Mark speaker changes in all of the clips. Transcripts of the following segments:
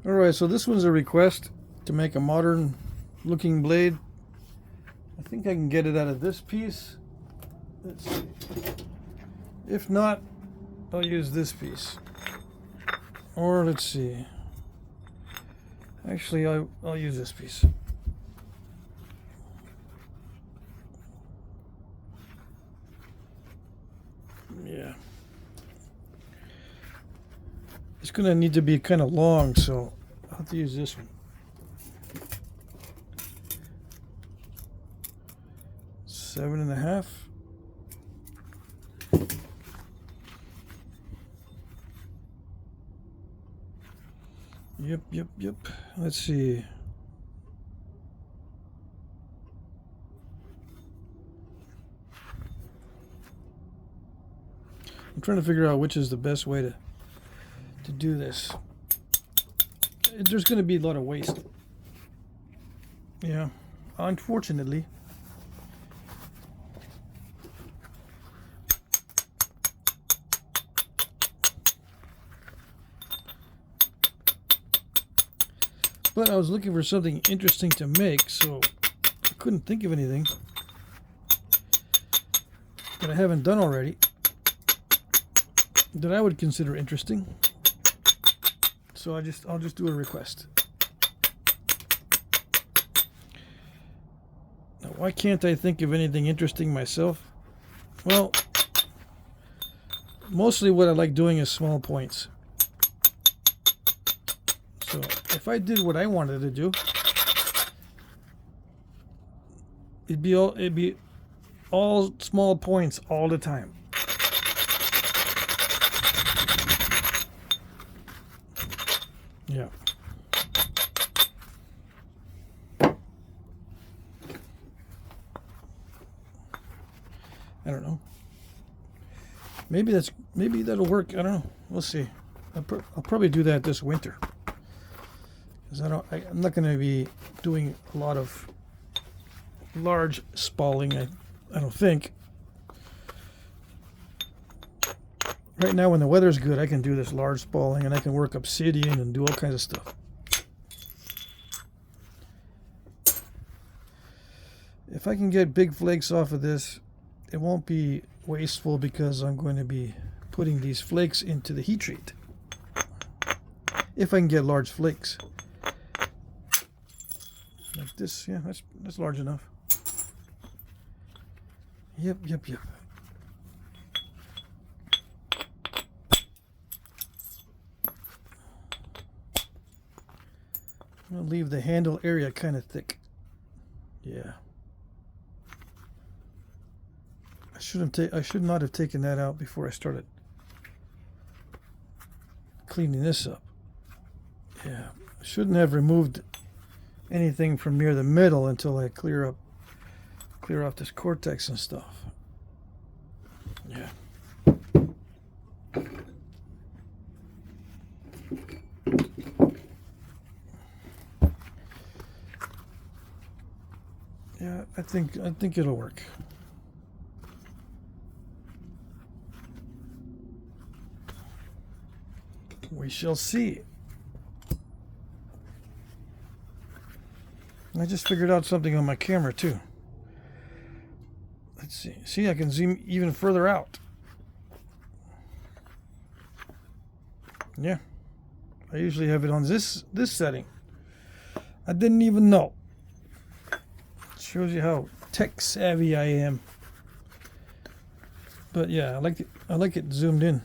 Speaker 1: Alright, so this one's a request to make a modern looking blade. I think I can get it out of this piece. Let's see. If not, I'll use this piece. Or let's see. Actually, I'll use this piece. Yeah. It's going to need to be kind of long, so I'll have to use this one. 7.5. Yep. Let's see. I'm trying to figure out which is the best way to do this. There's going to be a lot of waste. Yeah, unfortunately. But I was looking for something interesting to make, so I couldn't think of anything that I haven't done already that I would consider interesting. So I'll just do a request. Now, why can't I think of anything interesting myself? Well, mostly what I like doing is small points. So if I did what I wanted to do, it'd be all small points all the time. Yeah. I don't know. Maybe that'll work. I don't know. We'll see. I'll probably do that this winter. Because I'm not going to be doing a lot of large spalling, I don't think. Right now when the weather's good, I can do this large spalling and I can work obsidian and do all kinds of stuff. If I can get big flakes off of this, it won't be wasteful because I'm going to be putting these flakes into the heat treat. If I can get large flakes. Like this, yeah, that's large enough. Yep. I'm gonna leave the handle area kind of thick. Yeah. I should not have taken that out before I started cleaning this up. Yeah. I shouldn't have removed anything from near the middle until I clear off this cortex and stuff. Yeah. Yeah, I think it'll work. We shall see. I just figured out something on my camera too. Let's see. See, I can zoom even further out. Yeah. I usually have it on this setting. I didn't even know. It shows you how tech savvy I am. But yeah, I like it zoomed in.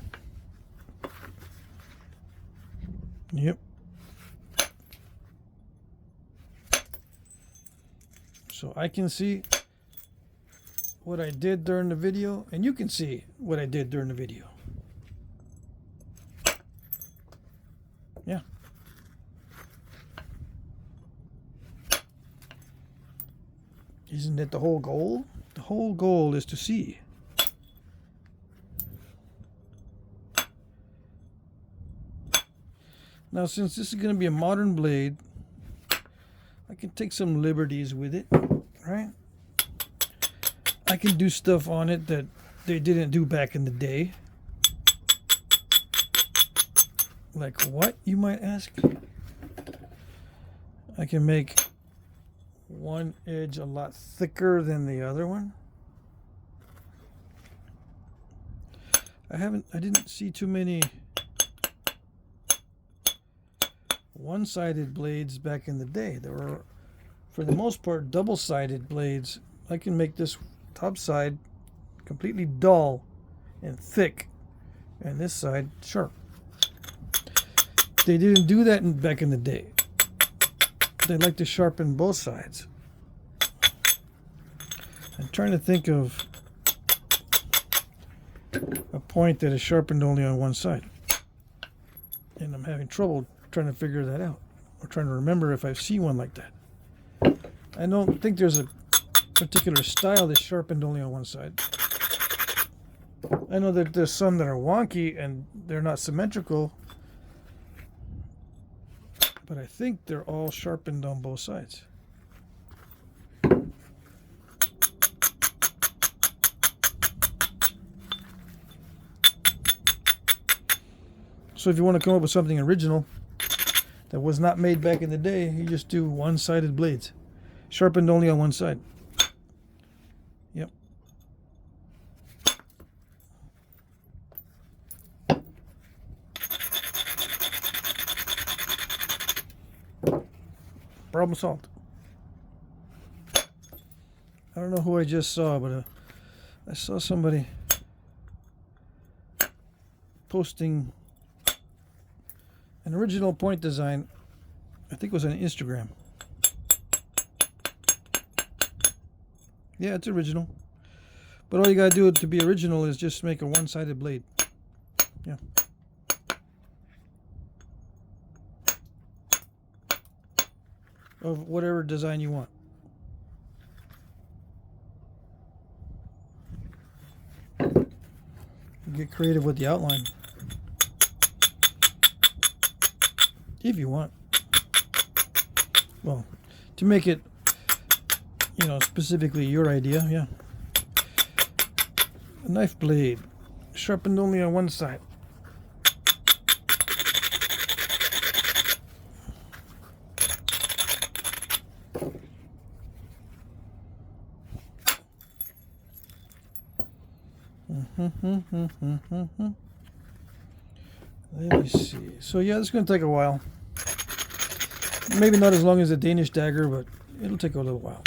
Speaker 1: Yep. So I can see what I did during the video, and you can see what I did during the video. Yeah. Isn't that the whole goal? The whole goal is to see. Now, since this is going to be a modern blade, I can take some liberties with it, right? I can do stuff on it that they didn't do back in the day. Like what, you might ask? I can make one edge a lot thicker than the other one. I didn't see too many one-sided blades back in the day. There were, for the most part, double-sided blades. I can make this top side completely dull and thick, and this side sharp. They didn't do that back in the day. They like to sharpen both sides. I'm trying to think of a point that is sharpened only on one side, and I'm having trouble trying to figure that out, or trying to remember if I've seen one like that. I don't think there's a particular style that's sharpened only on one side. I know that there's some that are wonky and they're not symmetrical, but I think they're all sharpened on both sides. So if you want to come up with something original that was not made back in the day, you just do one-sided blades, sharpened only on one side. Yep. Problem solved. I don't know who I just saw, but I saw somebody posting an original point design. I think it was on Instagram. Yeah, it's original. But all you gotta do to be original is just make a one-sided blade. Yeah. Of whatever design you want. Get creative with the outline. If you want. Well, to make it, you know, specifically your idea, yeah. A knife blade, sharpened only on one side. Let me see. So yeah, this is going to take a while. Maybe not as long as a Danish dagger, but it'll take a little while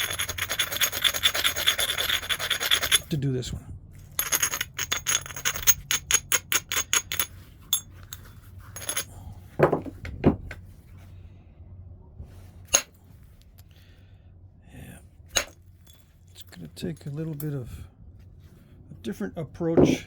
Speaker 1: to do this one. Yeah. It's going to take a little bit of a different approach.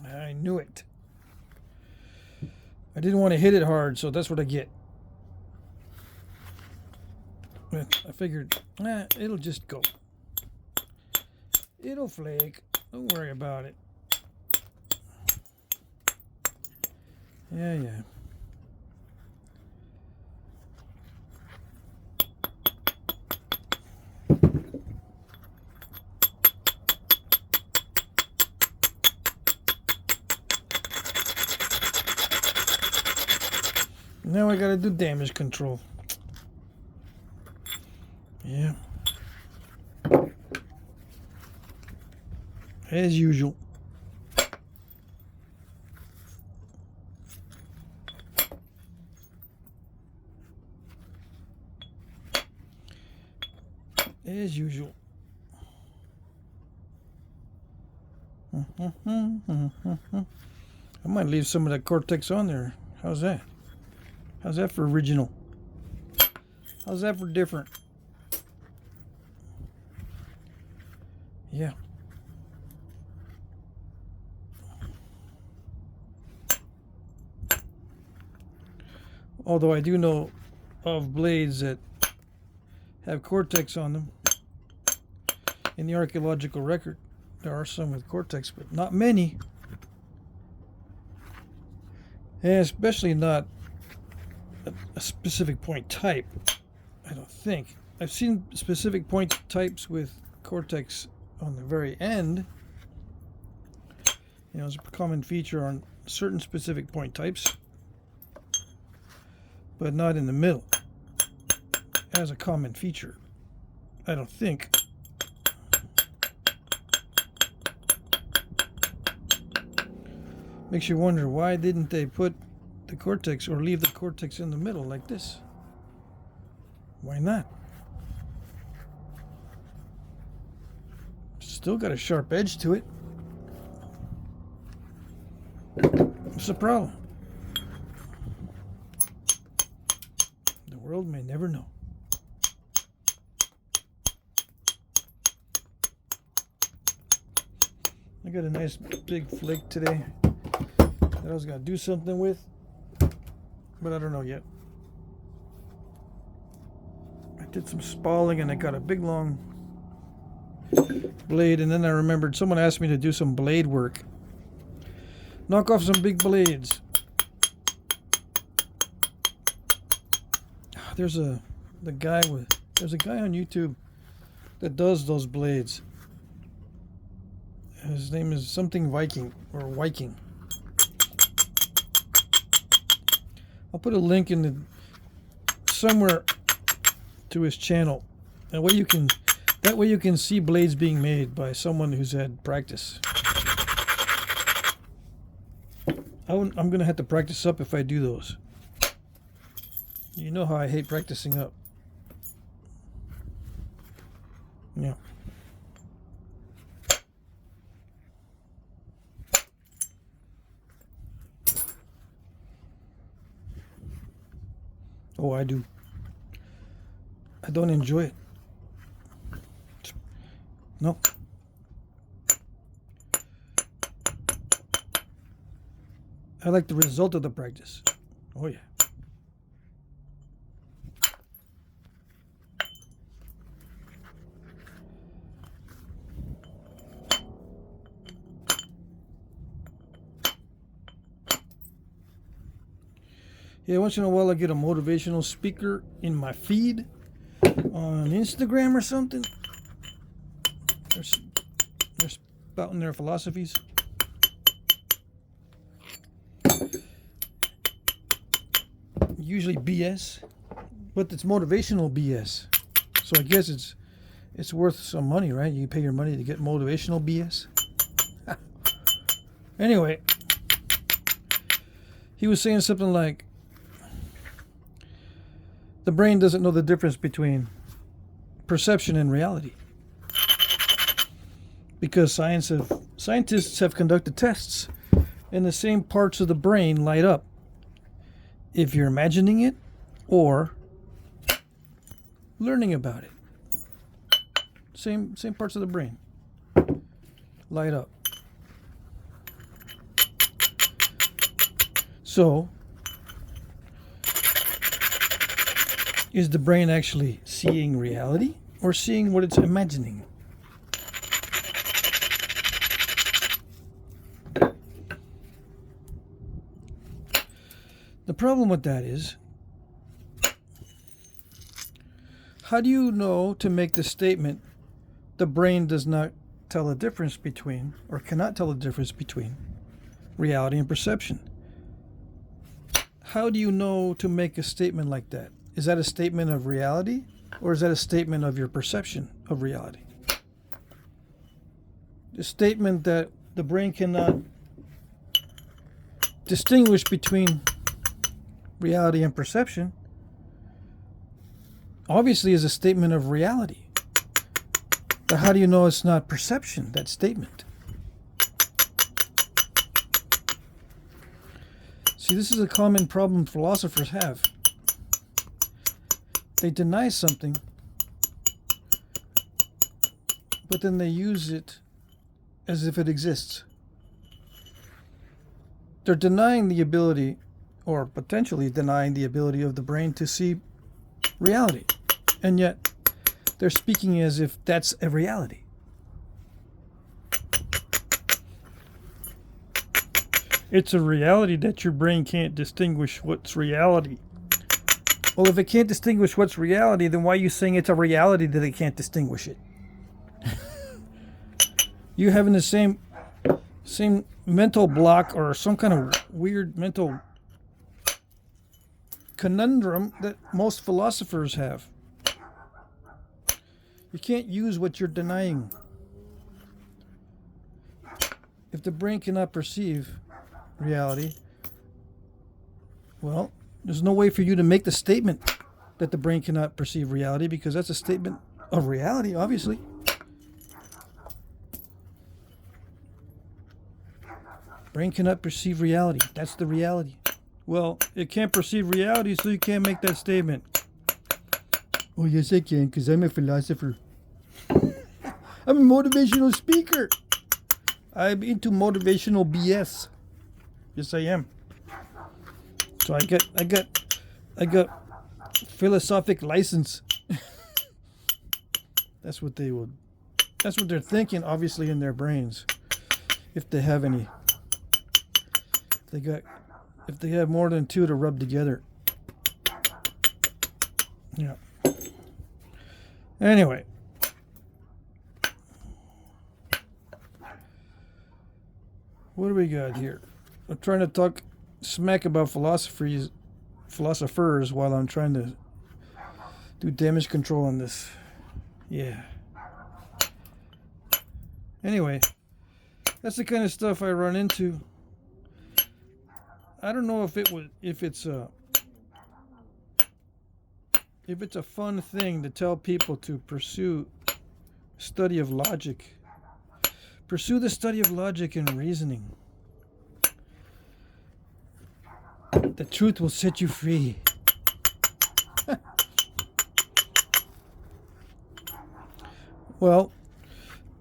Speaker 1: I knew it. I didn't want to hit it hard, so that's what I get. But I figured, it'll just go. It'll flake. Don't worry about it. Yeah. Now I gotta do damage control. Yeah. As usual. As usual. I might leave some of that cortex on there. How's that? How's that for original? How's that for different? Yeah. Although I do know of blades that have cortex on them in the archaeological record. There are some with cortex, but not many. And especially not a specific point type, I don't think. I've seen specific point types with cortex on the very end. You know, it's a common feature on certain specific point types, but not in the middle as a common feature, I don't think. Makes you wonder, why didn't they put the cortex or leave the cortex in the middle like this? Why not? Still got a sharp edge to it. What's the problem? The world may never know. I got a nice big flake today that I was going to do something with, but I don't know yet. I did some spalling and I got a big long blade, and then I remembered someone asked me to do some blade work. Knock off some big blades. There's a guy on YouTube that does those blades. His name is something Viking or Wiking. I'll put a link in the somewhere to his channel. That way you can see blades being made by someone who's had practice. I'm gonna have to practice up if I do those. You know how I hate practicing up. Yeah. Oh, I do. I don't enjoy it. No. I like the result of the practice. Oh, yeah. Yeah, once in a while I get a motivational speaker in my feed on Instagram or something. They're spouting their philosophies. Usually BS, but it's motivational BS. So I guess it's worth some money, right? You pay your money to get motivational BS. Anyway, he was saying something like, the brain doesn't know the difference between perception and reality, because scientists have conducted tests and the same parts of the brain light up if you're imagining it or learning about it. Same parts of the brain light up. So, is the brain actually seeing reality or seeing what it's imagining? The problem with that is, how do you know to make the statement the brain does not tell the difference between, or cannot tell the difference between, reality and perception? How do you know to make a statement like that? Is that a statement of reality, or is that a statement of your perception of reality? The statement that the brain cannot distinguish between reality and perception obviously is a statement of reality. But how do you know it's not perception, that statement? See, this is a common problem philosophers have. They deny something, but then they use it as if it exists. They're denying the ability, or potentially denying the ability of the brain to see reality, and yet they're speaking as if that's a reality. It's a reality that your brain can't distinguish what's reality. Well, if it can't distinguish what's reality, then why are you saying it's a reality that it can't distinguish it? You having the same mental block or some kind of weird mental conundrum that most philosophers have. You can't use what you're denying. If the brain cannot perceive reality, well, there's no way for you to make the statement that the brain cannot perceive reality, because that's a statement of reality, obviously. Brain cannot perceive reality. That's the reality. Well, it can't perceive reality, so you can't make that statement. Oh, yes, I can, because I'm a philosopher. I'm a motivational speaker. I'm into motivational BS. Yes, I am. So I got philosophic license. That's what they're thinking, obviously, in their brains. If they have any. If they have more than two to rub together. Yeah. Anyway. What do we got here? I'm trying to talk smack about philosophers while I'm trying to do damage control on this. Yeah. Anyway, that's the kind of stuff I run into. I don't know if it's a fun thing to tell people to pursue study of logic. Pursue the study of logic and reasoning. The truth will set you free. Well,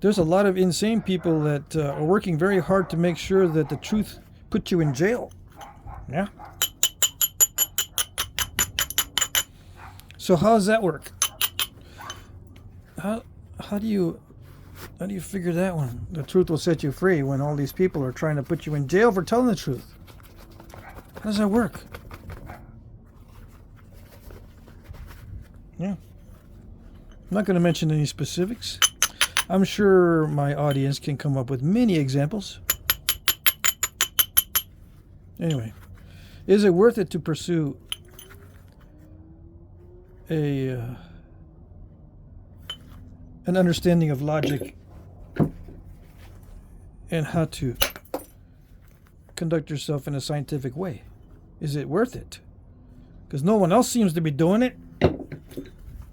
Speaker 1: there's a lot of insane people that are working very hard to make sure that the truth puts you in jail. Yeah. So how does that work? How do you figure that one? The truth will set you free when all these people are trying to put you in jail for telling the truth. How does that work? Yeah. I'm not going to mention any specifics. I'm sure my audience can come up with many examples. Anyway, is it worth it to pursue an understanding of logic and how to conduct yourself in a scientific way? Is it worth it? Because no one else seems to be doing it.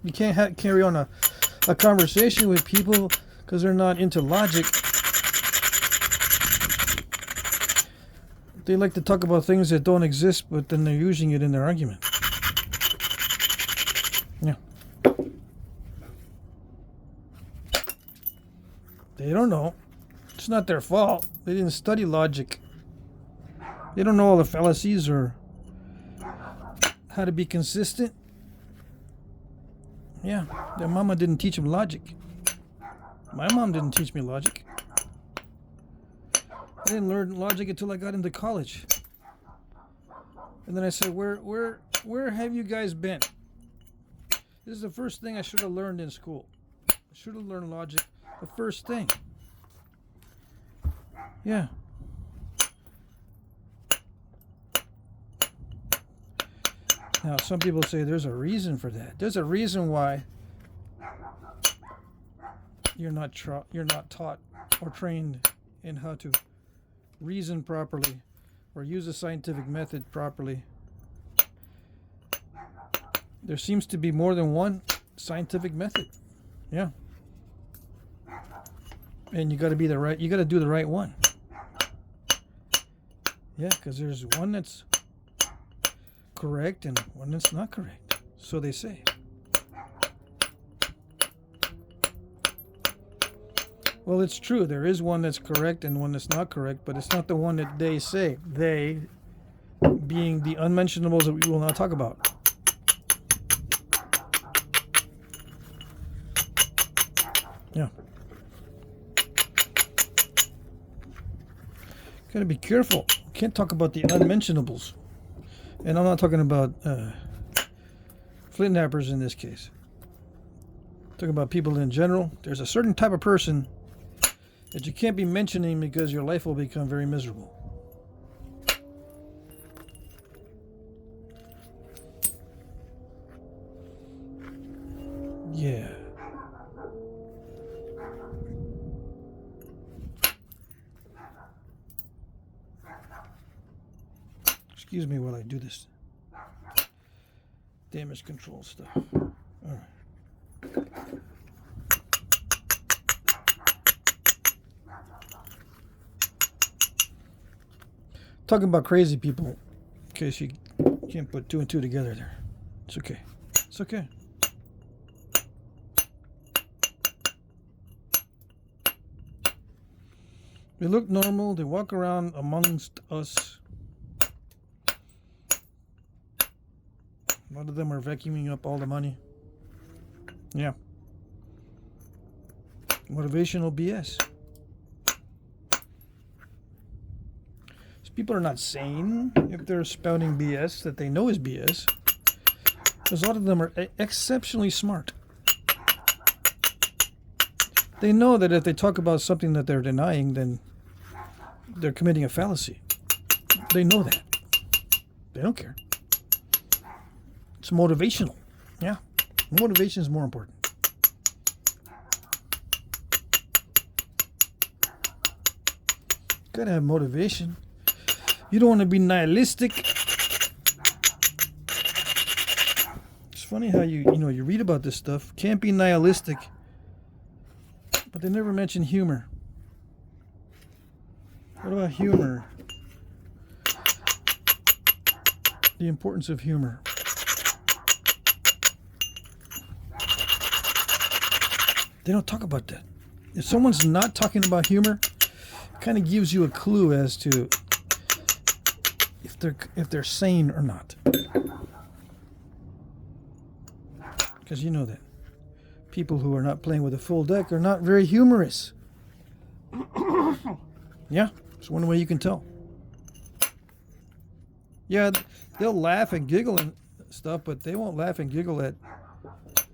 Speaker 1: You can't carry on a conversation with people because they're not into logic. They like to talk about things that don't exist, but then they're using it in their argument. Yeah. They don't know. It's not their fault. They didn't study logic. They don't know all the fallacies or how to be consistent. Yeah, their mama didn't teach them logic. My mom didn't teach me logic. I didn't learn logic until I got into college. And then I said, where have you guys been? This is the first thing I should have learned in school. I should have learned logic. The first thing. Yeah. Now, some people say there's a reason for that. There's a reason why you're not taught or trained in how to reason properly or use a scientific method properly. There seems to be more than one scientific method. Yeah. And you got to do the right one. Yeah, because there's one that's correct and one that's not correct. So they say. Well, it's true. There is one that's correct and one that's not correct, but it's not the one that they say. They being the unmentionables that we will not talk about. Yeah. Gotta be careful. Can't talk about the unmentionables. And I'm not talking about flint knappers in this case. I'm talking about people in general. There's a certain type of person that you can't be mentioning because your life will become very miserable. Yeah. Excuse me while I do this damage control stuff. All right. Talking about crazy people, in case you can't put 2 and 2 together there. It's okay. It's okay. They look normal. They walk around amongst us. A lot of them are vacuuming up all the money. Yeah. Motivational BS. These people are not sane if they're spouting BS that they know is BS. Because a lot of them are exceptionally smart. They know that if they talk about something that they're denying, then they're committing a fallacy. They know that. They don't care. It's motivational. Yeah. Motivation is more important. Gotta have motivation. You don't want to be nihilistic. It's funny how you read about this stuff. Can't be nihilistic. But they never mention humor. What about humor? The importance of humor. They don't talk about that. If someone's not talking about humor, it kind of gives you a clue as to if they're sane or not. Because you know that people who are not playing with a full deck are not very humorous. Yeah, it's one way you can tell. Yeah, they'll laugh and giggle and stuff, but they won't laugh and giggle at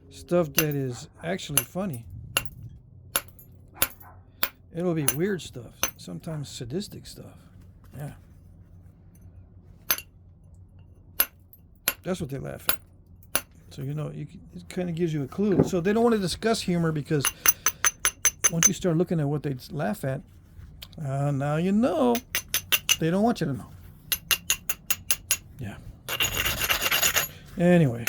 Speaker 1: stuff that is actually funny. It'll be weird stuff, sometimes sadistic stuff. Yeah. That's what they laugh at. So, it kind of gives you a clue. So they don't want to discuss humor because once you start looking at what they laugh at, now you know. They don't want you to know. Yeah. Anyway.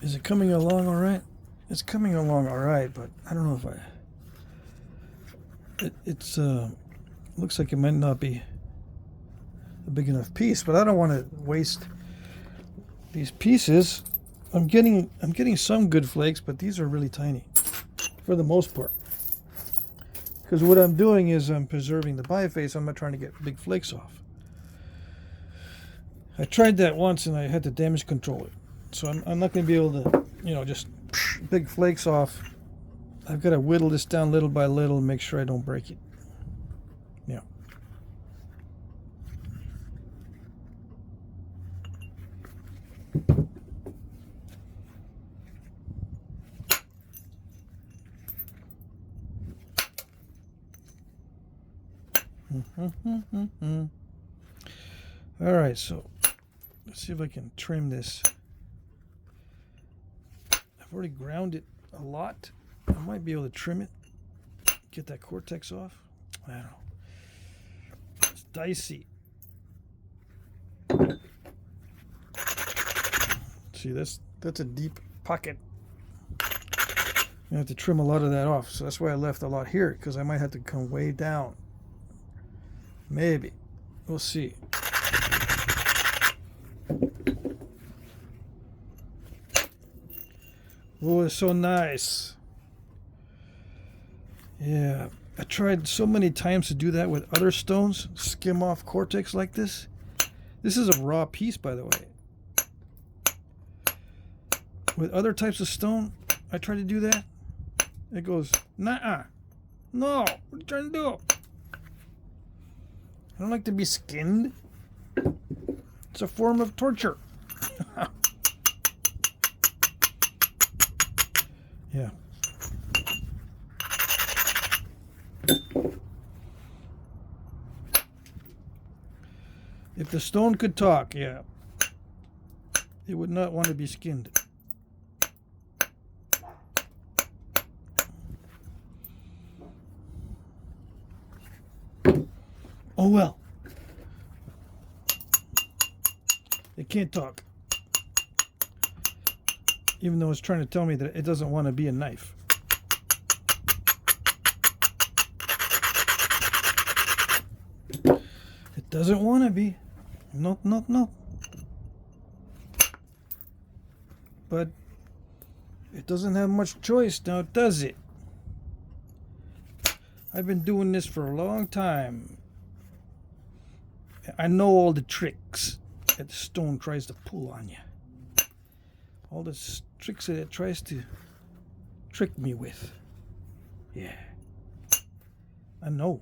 Speaker 1: Is it coming along all right? It's coming along all right, but I don't know if it's looks like it might not be a big enough piece, but I don't want to waste these pieces. I'm getting some good flakes, but these are really tiny for the most part. Because what I'm doing is I'm preserving the biface. I'm not trying to get big flakes off. I tried that once and I had to damage control it. So I'm not going to be able to, just big flakes off. I've got to whittle this down little by little and make sure I don't break it. Yeah. All right, so let's see if I can trim this. I've already ground it a lot. I might be able to trim it, get that cortex off. I don't know. It's dicey. See, that's a deep pocket. I have to trim a lot of that off, so that's why I left a lot here, because I might have to come way down. Maybe. We'll see. Oh, it's so nice. Yeah. I tried so many times to do that with other stones. Skim off cortex like this. This is a raw piece, by the way. With other types of stone, I try to do that. It goes, nah-uh. No, what are you trying to do? I don't like to be skinned. It's a form of torture. Yeah. If the stone could talk, yeah, it would not want to be skinned. Oh well. It can't talk. Even though it's trying to tell me that it doesn't want to be a knife. It doesn't want to be. No, no, no. But it doesn't have much choice now, does it? I've been doing this for a long time. I know all the tricks that the stone tries to pull on you. All the tricks that it tries to trick me with. Yeah. I know.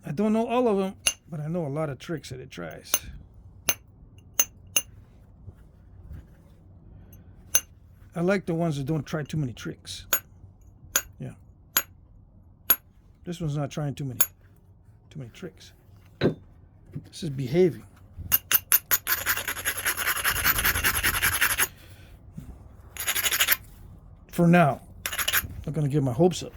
Speaker 1: I don't know all of them, but I know a lot of tricks that it tries. I like the ones that don't try too many tricks. Yeah. This one's not trying too many tricks. This is behaving. For now. I'm not going to get my hopes up.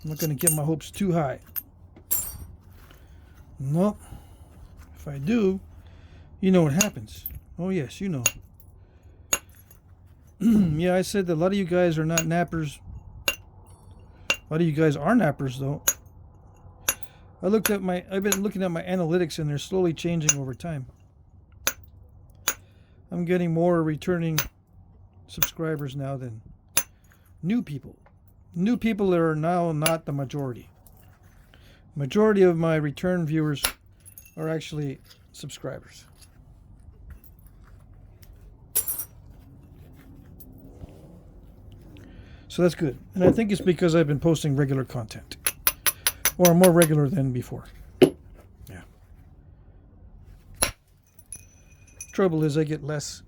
Speaker 1: I'm not going to get my hopes too high. Nope. If I do, you know what happens. Oh yes, you know. Yeah, I said that a lot of you guys are not nappers. A lot of you guys are nappers though. I've been looking at my analytics and they're slowly changing over time. I'm getting more returning subscribers now than new people. New people are now not the majority. Majority of my return viewers are actually subscribers. So that's good. And I think it's because I've been posting regular content. Or more regular than before. Yeah. Trouble is I get less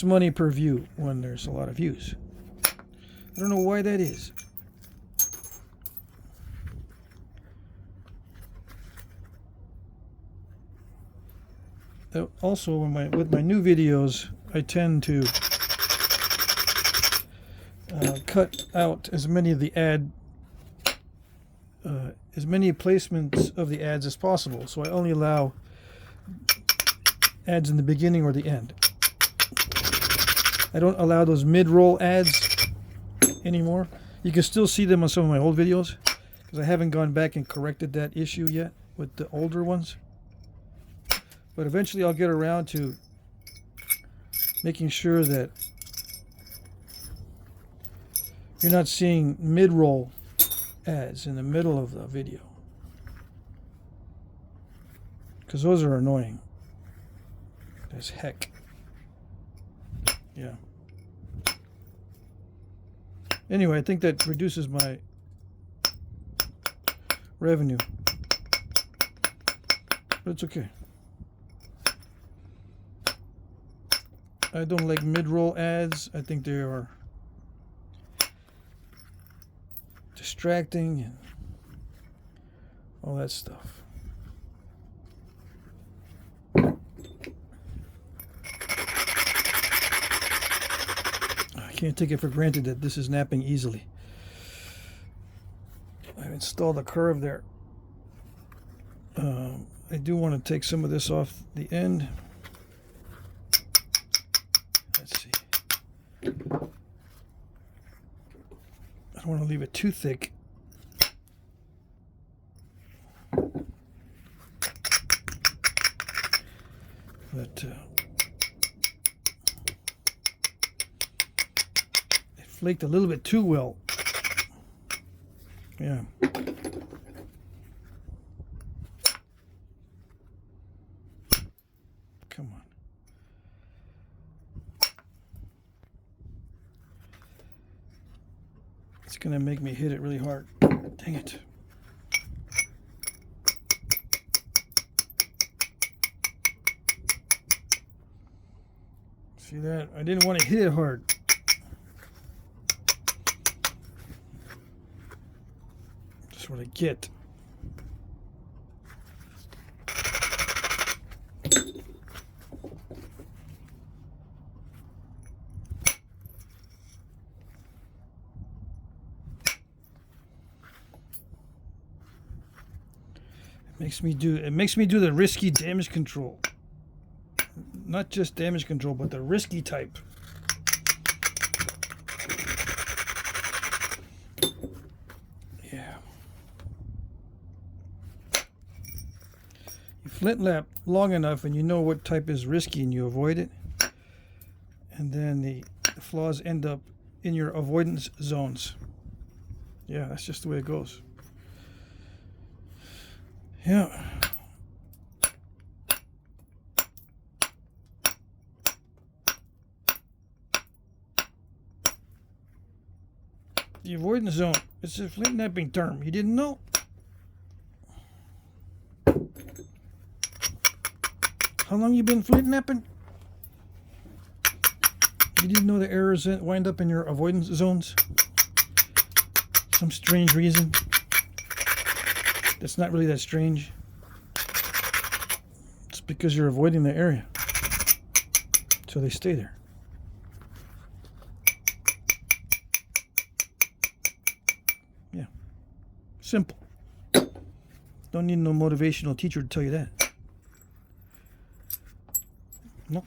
Speaker 1: money per view when there's a lot of views. I don't know why that is. Also, with my new videos, I tend to cut out as many of the as many placements of the ads as possible. So I only allow ads in the beginning or the end. I don't allow those mid-roll ads anymore. You can still see them on some of my old videos because I haven't gone back and corrected that issue yet with the older ones. But eventually I'll get around to making sure that you're not seeing mid-roll ads in the middle of the video, because those are annoying as heck. Yeah. Anyway, I think that reduces my revenue, but it's okay. I don't like mid-roll ads. I think they are distracting and all that stuff. I can't take it for granted that this is napping easily. I've installed a curve there. I do want to take some of this off the end. Let's see. I don't want to leave it too thick. But it flaked a little bit too well. Yeah. Come on. It's gonna make me hit it really hard. Dang it. See that? I didn't want to hit it hard. That's what I get. It makes me do the risky damage control. Not just damage control, but the risky type. Yeah. You flint-knap long enough and you know what type is risky and you avoid it. And then the flaws end up in your avoidance zones. Yeah, that's just the way it goes. Yeah. The avoidance zone. It's a flint-knapping term. You didn't know? How long you been flint-knapping? You didn't know the errors wind up in your avoidance zones? Some strange reason. That's not really that strange. It's because you're avoiding the area. So they stay there. Yeah. Simple. Don't need no motivational teacher to tell you that. Nope.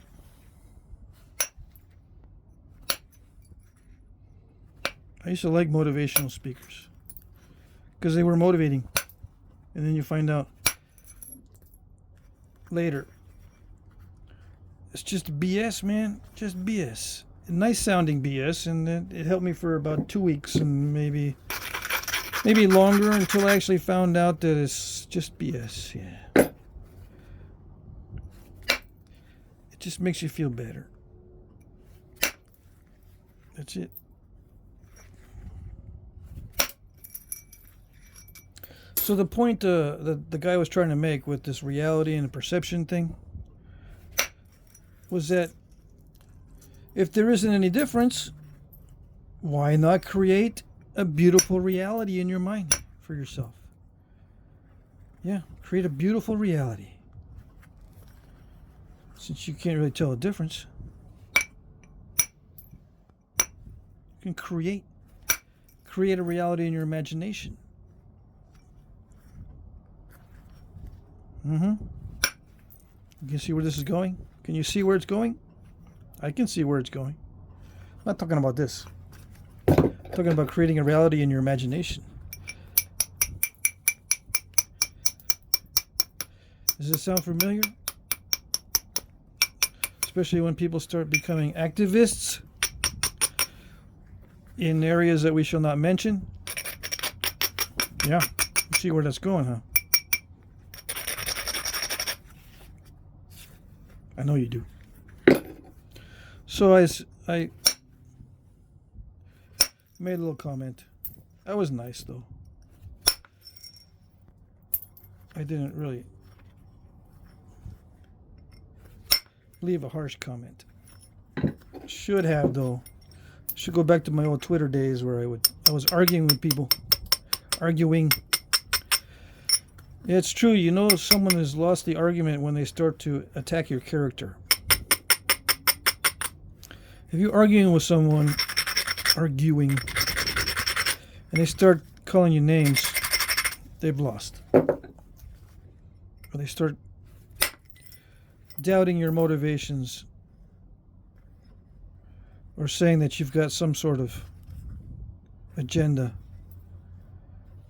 Speaker 1: I used to like motivational speakers because they were motivating. And then you find out later it's just BS, man. Just BS. Nice sounding BS, and it helped me for about 2 weeks and maybe longer until I actually found out that it's just BS. Yeah. It just makes you feel better. That's it. So the point that the guy was trying to make with this reality and the perception thing was that if there isn't any difference, why not create a beautiful reality in your mind for yourself? Yeah, create a beautiful reality. Since you can't really tell a difference, you can create a reality in your imagination. You can see where this is going? Can you see where it's going? I can see where it's going. I'm not talking about this. I'm talking about creating a reality in your imagination. Does this sound familiar? Especially when people start becoming activists in areas that we shall not mention. Yeah, see where that's going, huh? I know you do. So I made a little comment. That was nice, though. I didn't really leave a harsh comment. Should have, though. Should go back to my old Twitter days where I was arguing with people. Arguing. Yeah, it's true. You know someone has lost the argument when they start to attack your character. If you're arguing with someone, and they start calling you names, they've lost. Or they start doubting your motivations, or saying that you've got some sort of agenda,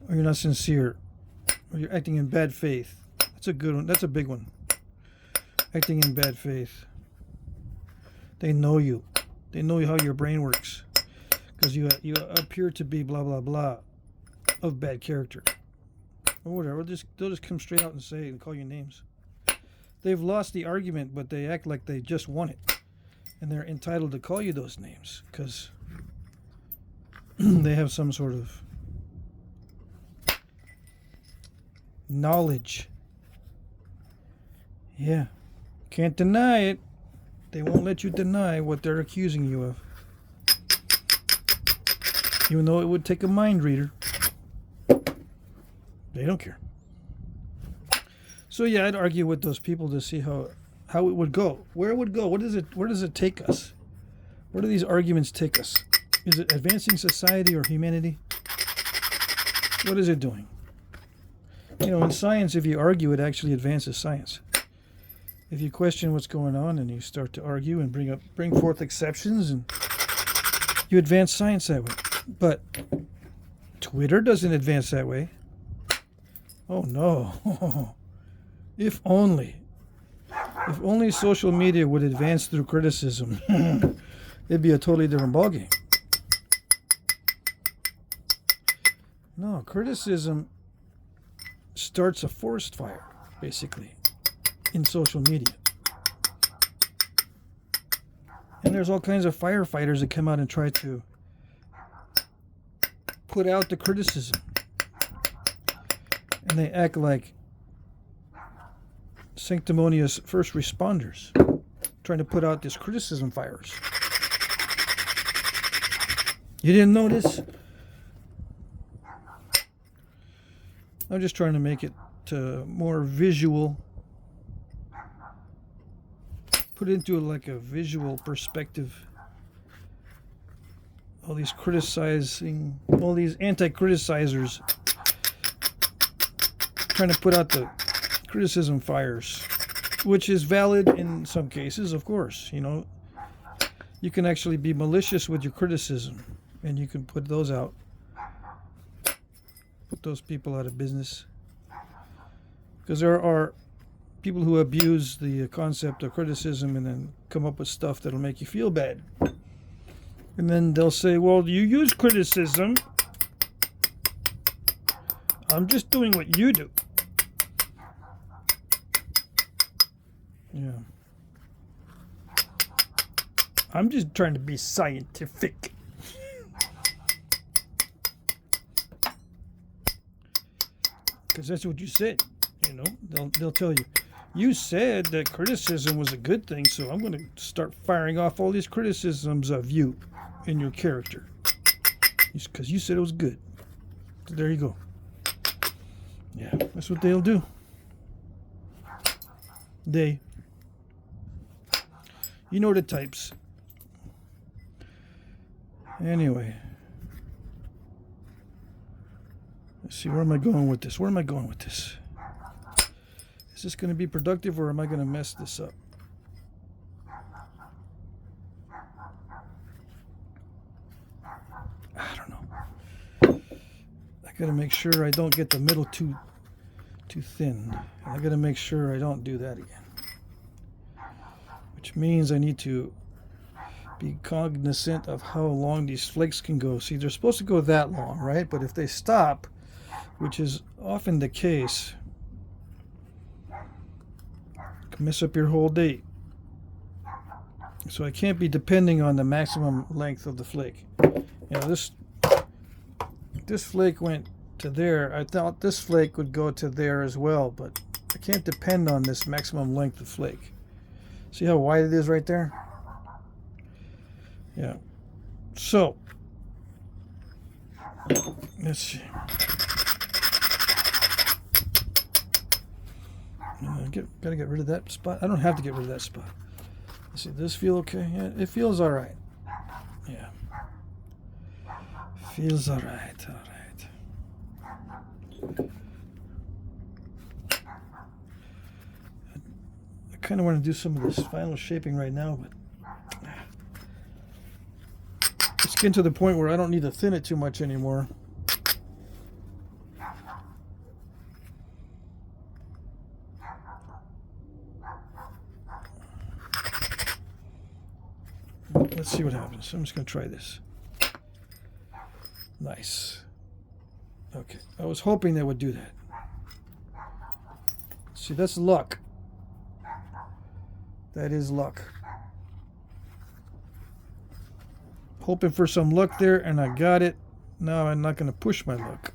Speaker 1: or you're not sincere, or you're acting in bad faith. That's a good one. That's a big one. Acting in bad faith. They know you. They know how your brain works. Because you appear to be blah, blah, blah of bad character. Or whatever. They'll just come straight out and say and call you names. They've lost the argument, but they act like they just won it. And they're entitled to call you those names. Because they have some sort of knowledge. Yeah. Can't deny it. They won't let you deny what they're accusing you of. Even though it would take a mind reader. They don't care. So yeah, I'd argue with those people to see how it would go. Where it would go. Where does it take us? Where do these arguments take us? Is it advancing society or humanity? What is it doing? You know, in science, if you argue, it actually advances science. If you question what's going on and you start to argue and bring forth exceptions, and you advance science that way. But Twitter doesn't advance that way. Oh no. If only social media would advance through criticism, it'd be a totally different ballgame. No, criticism starts a forest fire, basically, in social media. And there's all kinds of firefighters that come out and try to put out the criticism. And they act like sanctimonious first responders, trying to put out this criticism fires. You didn't notice? I'm just trying to make it more visual. Put into like a visual perspective. All these anti-criticizers trying to put out the criticism fires, which is valid in some cases, of course. You know, you can actually be malicious with your criticism, and you can put those out. Put those people out of business. Because there are people who abuse the concept of criticism and then come up with stuff that'll make you feel bad. And then they'll say, well, you use criticism. I'm just doing what you do. Yeah. I'm just trying to be scientific. Because that's what you said. You know, they'll tell you, you said that criticism was a good thing, so I'm going to start firing off all these criticisms of you and your character. Because you said it was good. So there you go. Yeah, that's what they'll do. You know the types. Anyway. Let's see, where am I going with this? Is this going to be productive, or am I going to mess this up? I don't know. I got to make sure I don't get the middle too thin. I got to make sure I don't do that again. Which means I need to be cognizant of how long these flakes can go. See, they're supposed to go that long, right? But if they stop, which is often the case, can mess up your whole day. So I can't be depending on the maximum length of the flake. You know, this flake went to there. I thought this flake would go to there as well, but I can't depend on this maximum length of flake. See how wide it is right there? Yeah. So, let's see. Gotta get rid of that spot. I don't have to get rid of that spot. Let's see, does this feel okay? Yeah, it feels all right. Yeah. Feels all right. I kind of want to do some of this final shaping right now, but it's getting to the point where I don't need to thin it too much anymore. Let's see what happens. I'm just going to try this. Nice. Okay. I was hoping they would do that. See, that's luck. That is luck. Hoping for some luck there, and I got it. Now I'm not going to push my luck.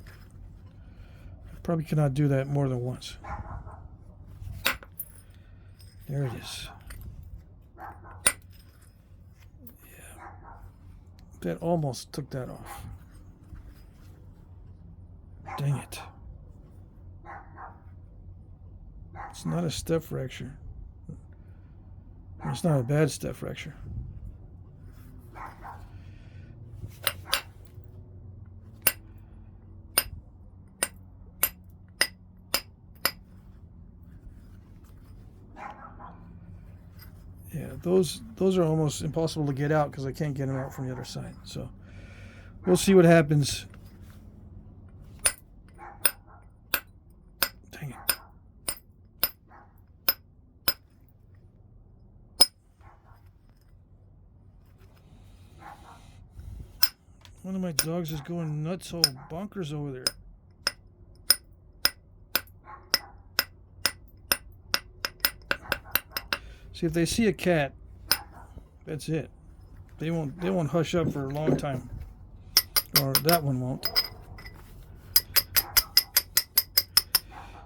Speaker 1: I probably cannot do that more than once. There it is. Yeah. That almost took that off. Dang it. It's not a step fracture. It's not a bad step fracture. Yeah, those are almost impossible to get out because I can't get them out from the other side. So we'll see what happens. Dang it. One of my dogs is going nuts, all bonkers over there. See, if they see a cat, that's it. They won't hush up for a long time. Or that one won't.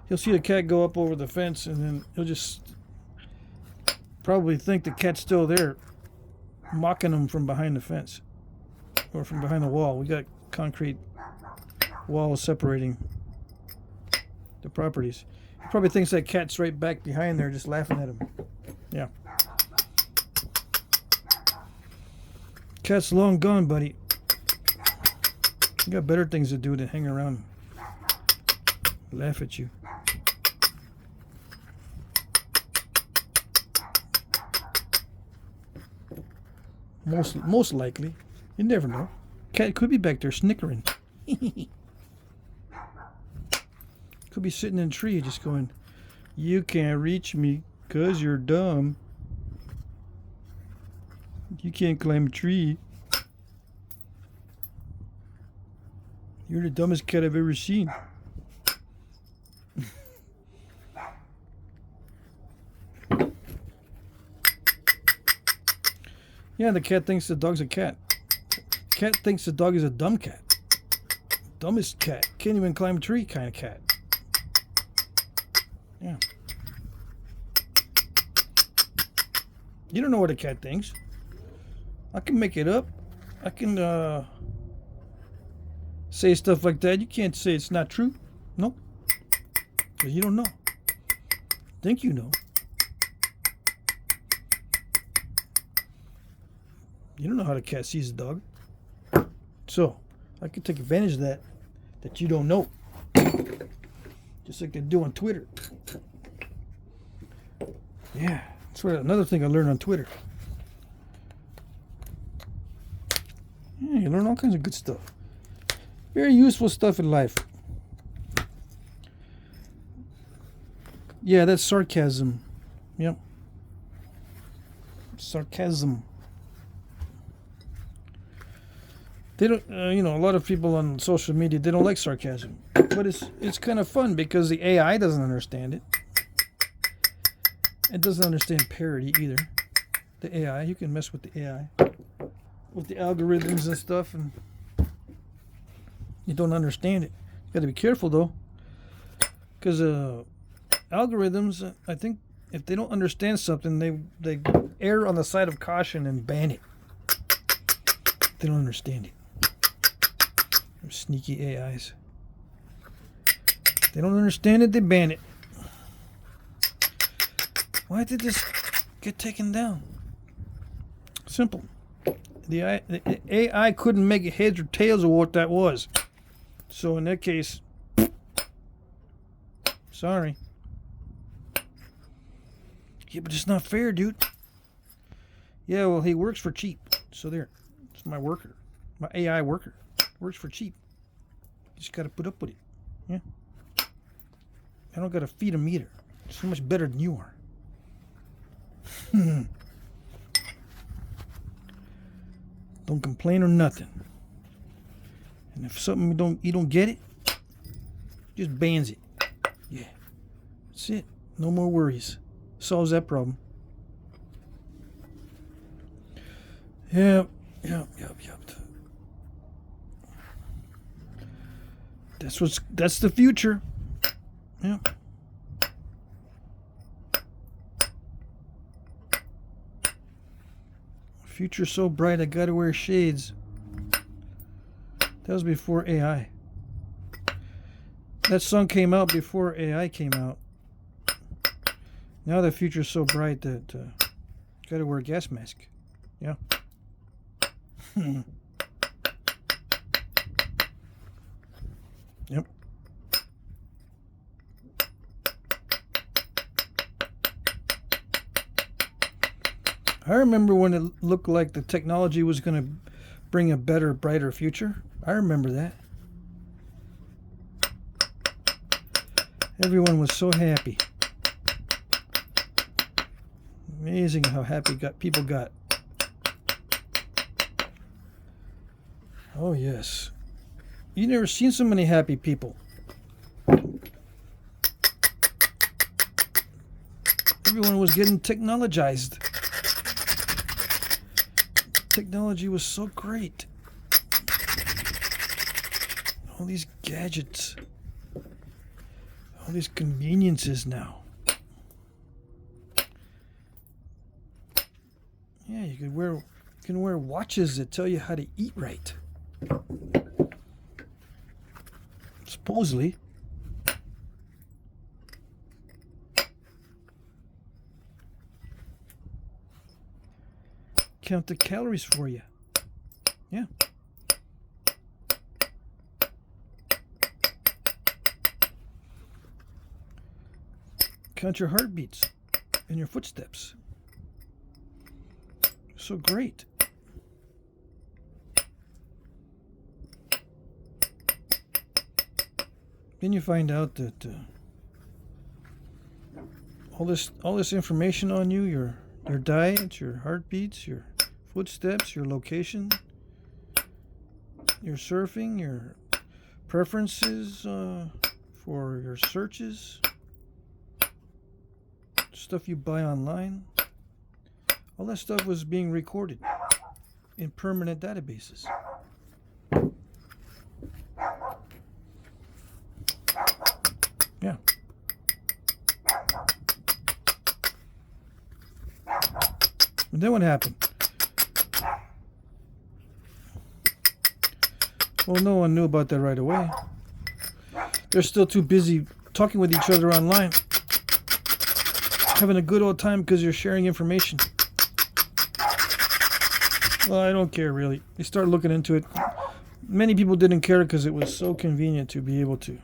Speaker 1: He'll see a cat go up over the fence and then he'll just probably think the cat's still there, mocking him from behind the fence. Or from behind the wall. We got concrete walls separating the properties. He probably thinks that cat's right back behind there just laughing at him. Yeah. Cat's long gone, buddy. You got better things to do than hang around and laugh at you. Most likely. You never know. Cat could be back there snickering. Could be sitting in a tree just going, "You can't reach me because you're dumb. You can't climb a tree. You're the dumbest cat I've ever seen." Yeah, the cat thinks the dog's a cat. Cat thinks the dog is a dumb cat. Dumbest cat. Can't even climb a tree kind of cat. Yeah. You don't know what a cat thinks. I can make it up. I can say stuff like that. You can't say it's not true. No. Because you don't know. Think you know. You don't know how the cat sees a dog. So, I can take advantage of that you don't know. Just like they do on Twitter. Yeah, that's another thing I learned on Twitter. Yeah, you learn all kinds of good stuff. Very useful stuff in life. Yeah, that's sarcasm. Yep. Sarcasm. They don't, a lot of people on social media, they don't like sarcasm. But it's kind of fun because the AI doesn't understand it. It doesn't understand parody either. The AI, you can mess with the AI. With the algorithms and stuff, and you don't understand it. You got to be careful, though. Because algorithms, I think, if they don't understand something, they err on the side of caution and ban it. They don't understand it. They're sneaky AIs. They don't understand it, they ban it. Why did this get taken down? Simple. The AI couldn't make heads or tails of what that was. So in that case, sorry. Yeah, but it's not fair, dude. Yeah, well, he works for cheap. So there. It's my worker. My AI worker. Works for cheap. You just got to put up with it. Yeah. I don't got to feed him either. So much better than you are. Don't complain or nothing. And if something you don't get it, just bans it. Yeah. That's it. No more worries. Solves that problem. Yep. That's the future. Yeah. Future's so bright I gotta wear shades. That was before AI. That song came out before AI came out. Now the future's so bright that gotta wear a gas mask. Yeah. Yep. I remember when it looked like the technology was going to bring a better, brighter future. I remember that. Everyone was so happy. Amazing how happy people got. Oh, yes. You never seen so many happy people. Everyone was getting technologized. Technology was so great. All these gadgets. All these conveniences now. Yeah, you can wear watches that tell you how to eat right. Supposedly. Count the calories for you. Yeah. Count your heartbeats and your footsteps. So great. Then you find out that all this information on you, your diet, your heartbeats, your footsteps, your location, your surfing, your preferences for your searches, stuff you buy online, all that stuff was being recorded in permanent databases. Yeah. And then what happened? Well, no one knew about that right away. They're still too busy talking with each other online, having a good old time because you're sharing information. Well, I don't care really. They started looking into it. Many people didn't care because it was so convenient to be able to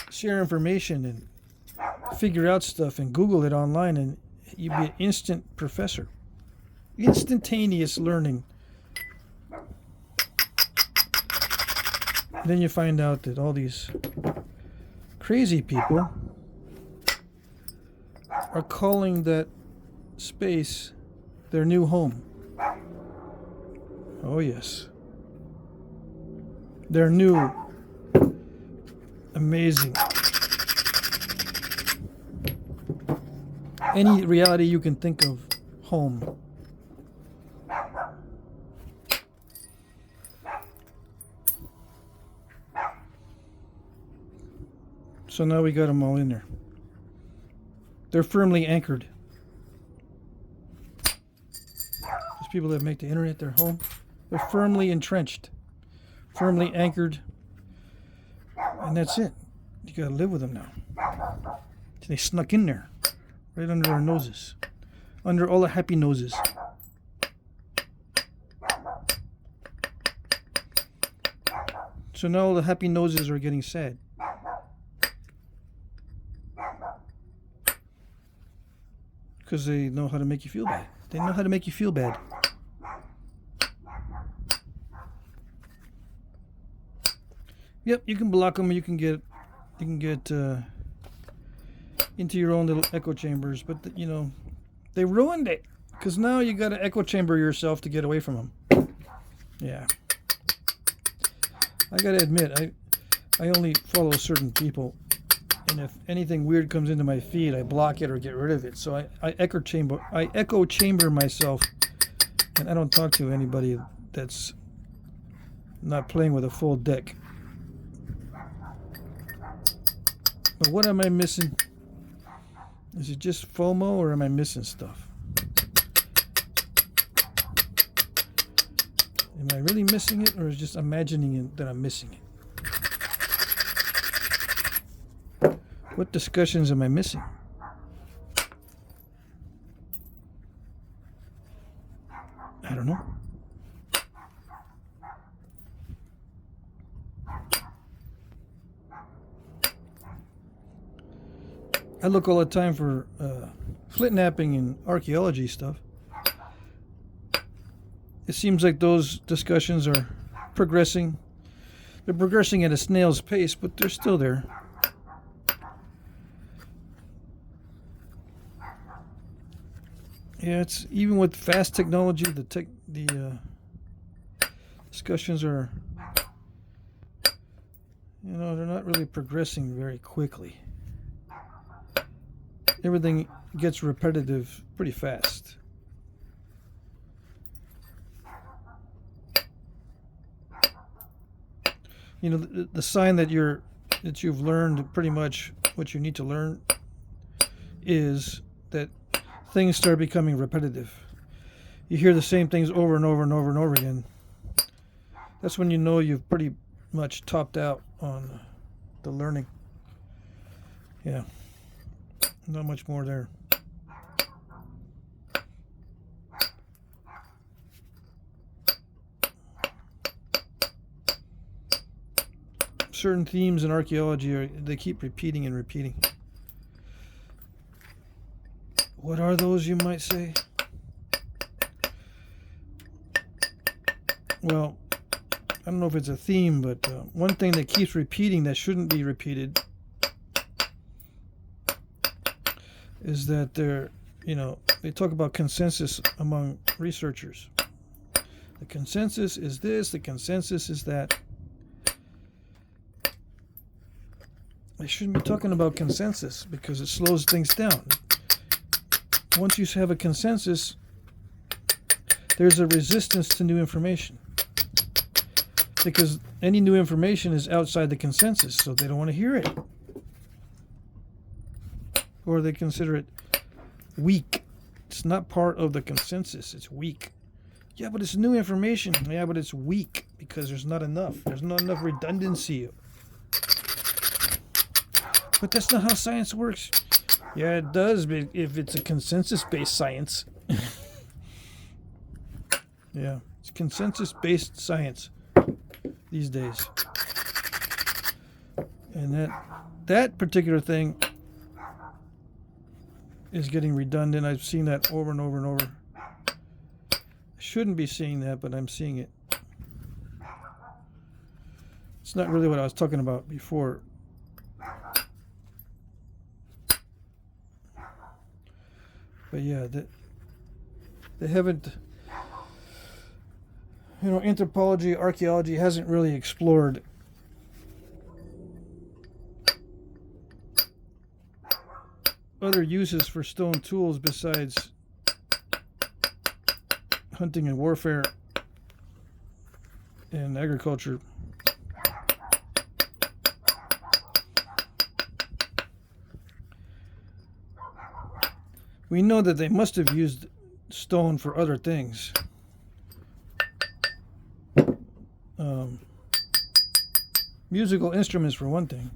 Speaker 1: share information and figure out stuff and Google it online, and you'd be an instant professor. Instantaneous learning. Then you find out that all these crazy people are calling that space their new home. Oh yes. Their new amazing. Any reality you can think of, home. So now we got them all in there. They're firmly anchored. Those people that make the internet their home, they're firmly entrenched, firmly anchored, and that's it. You gotta live with them now. They snuck in there, right under our noses, under all the happy noses. So now all the happy noses are getting sad. Because they know how to make you feel bad. They know how to make you feel bad. Yep, you can block them. You can get into your own little echo chambers. But you know, they ruined it. Because now you got to echo chamber yourself to get away from them. Yeah. I got to admit, I only follow certain people. And if anything weird comes into my feed, I block it or get rid of it. So I echo chamber myself, and I don't talk to anybody that's not playing with a full deck. But what am I missing? Is it just FOMO or am I missing stuff? Am I really missing it, or is just imagining it that I'm missing it? What discussions am I missing? I don't know. I look all the time for Flintknapping and archaeology stuff. It seems like those discussions are progressing. They're progressing at a snail's pace, but they're still there. Yeah, it's even with fast technology, the discussions are, they're not really progressing very quickly. Everything gets repetitive pretty fast. The sign that you've learned pretty much what you need to learn is that things start becoming repetitive. You hear the same things over and over and over and over again. That's when you know you've pretty much topped out on the learning. Yeah, not much more there. Certain themes in archaeology they keep repeating and repeating. What are those, you might say? Well, I don't know if it's a theme, but one thing that keeps repeating that shouldn't be repeated is that they talk about consensus among researchers. The consensus is this, the consensus is that. They shouldn't be talking about consensus because it slows things down. Once you have a consensus, there's a resistance to new information. Because any new information is outside the consensus, so they don't want to hear it. Or they consider it weak. It's not part of the consensus, it's weak. Yeah, but it's new information. Yeah, but it's weak because there's not enough. There's not enough redundancy. But that's not how science works. Yeah, it does, but if it's a consensus-based science. Yeah, it's consensus-based science these days. And that particular thing is getting redundant. I've seen that over and over and over. I shouldn't be seeing that, but I'm seeing it. It's not really what I was talking about before. But yeah, they haven't, anthropology, archaeology hasn't really explored other uses for stone tools besides hunting and warfare and agriculture. We know that they must have used stone for other things. Musical instruments for one thing.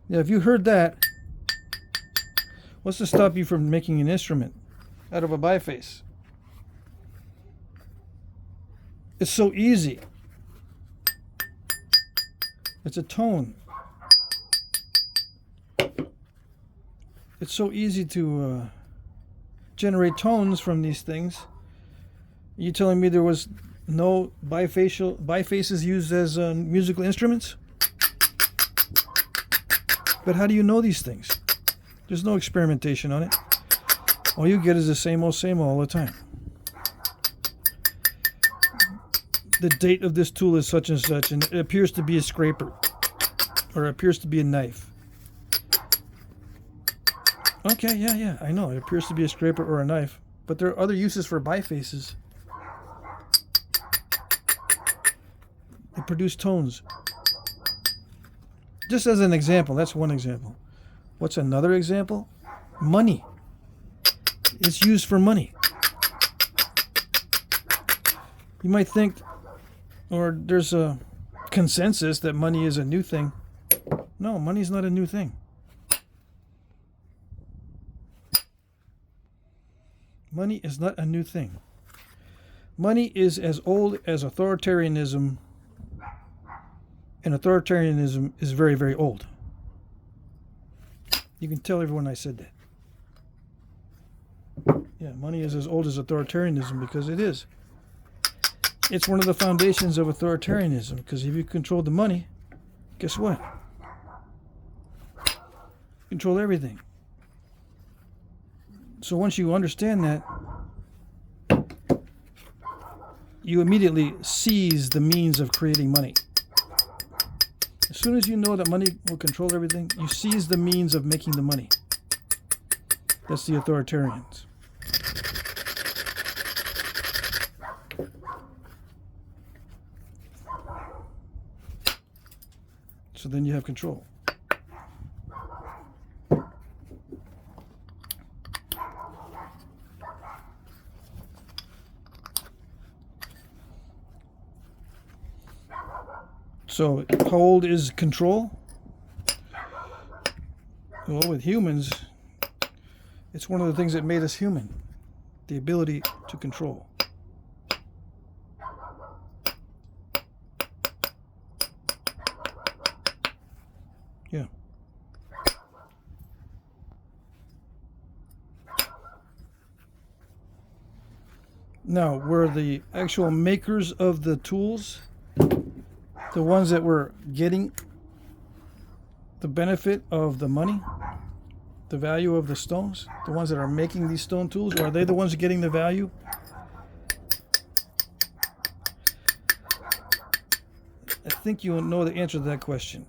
Speaker 1: Yeah, if you heard that, what's to stop you from making an instrument out of a biface? It's so easy. It's a tone. It's so easy to generate tones from these things. Are you telling me there was no bifaces used as musical instruments? But how do you know these things? There's no experimentation on it. All you get is the same old all the time. The date of this tool is such and such, and it appears to be a scraper, or it appears to be a knife. Okay, yeah, I know. It appears to be a scraper or a knife, but there are other uses for bifaces. produce tones. Just as an example, that's one example. What's another example? Money. It's used for money. You might think, or there's a consensus that money is a new thing. No, money's not a new thing. Money is not a new thing. Money is as old as authoritarianism, and authoritarianism is very, very old. You can tell everyone I said that. Yeah, money is as old as authoritarianism because it is. It's one of the foundations of authoritarianism, because if you control the money, guess what? You control everything. So once you understand that, you immediately seize the means of creating money. As soon as you know that money will control everything, you seize the means of making the money. That's the authoritarians. So then you have control. So how old is control? Well, with humans, it's one of the things that made us human. The ability to control. Yeah. Now, were the actual makers of the tools the ones that were getting the benefit of the money, the value of the stones, the ones that are making these stone tools, or are they the ones getting the value? I think you will know the answer to that question.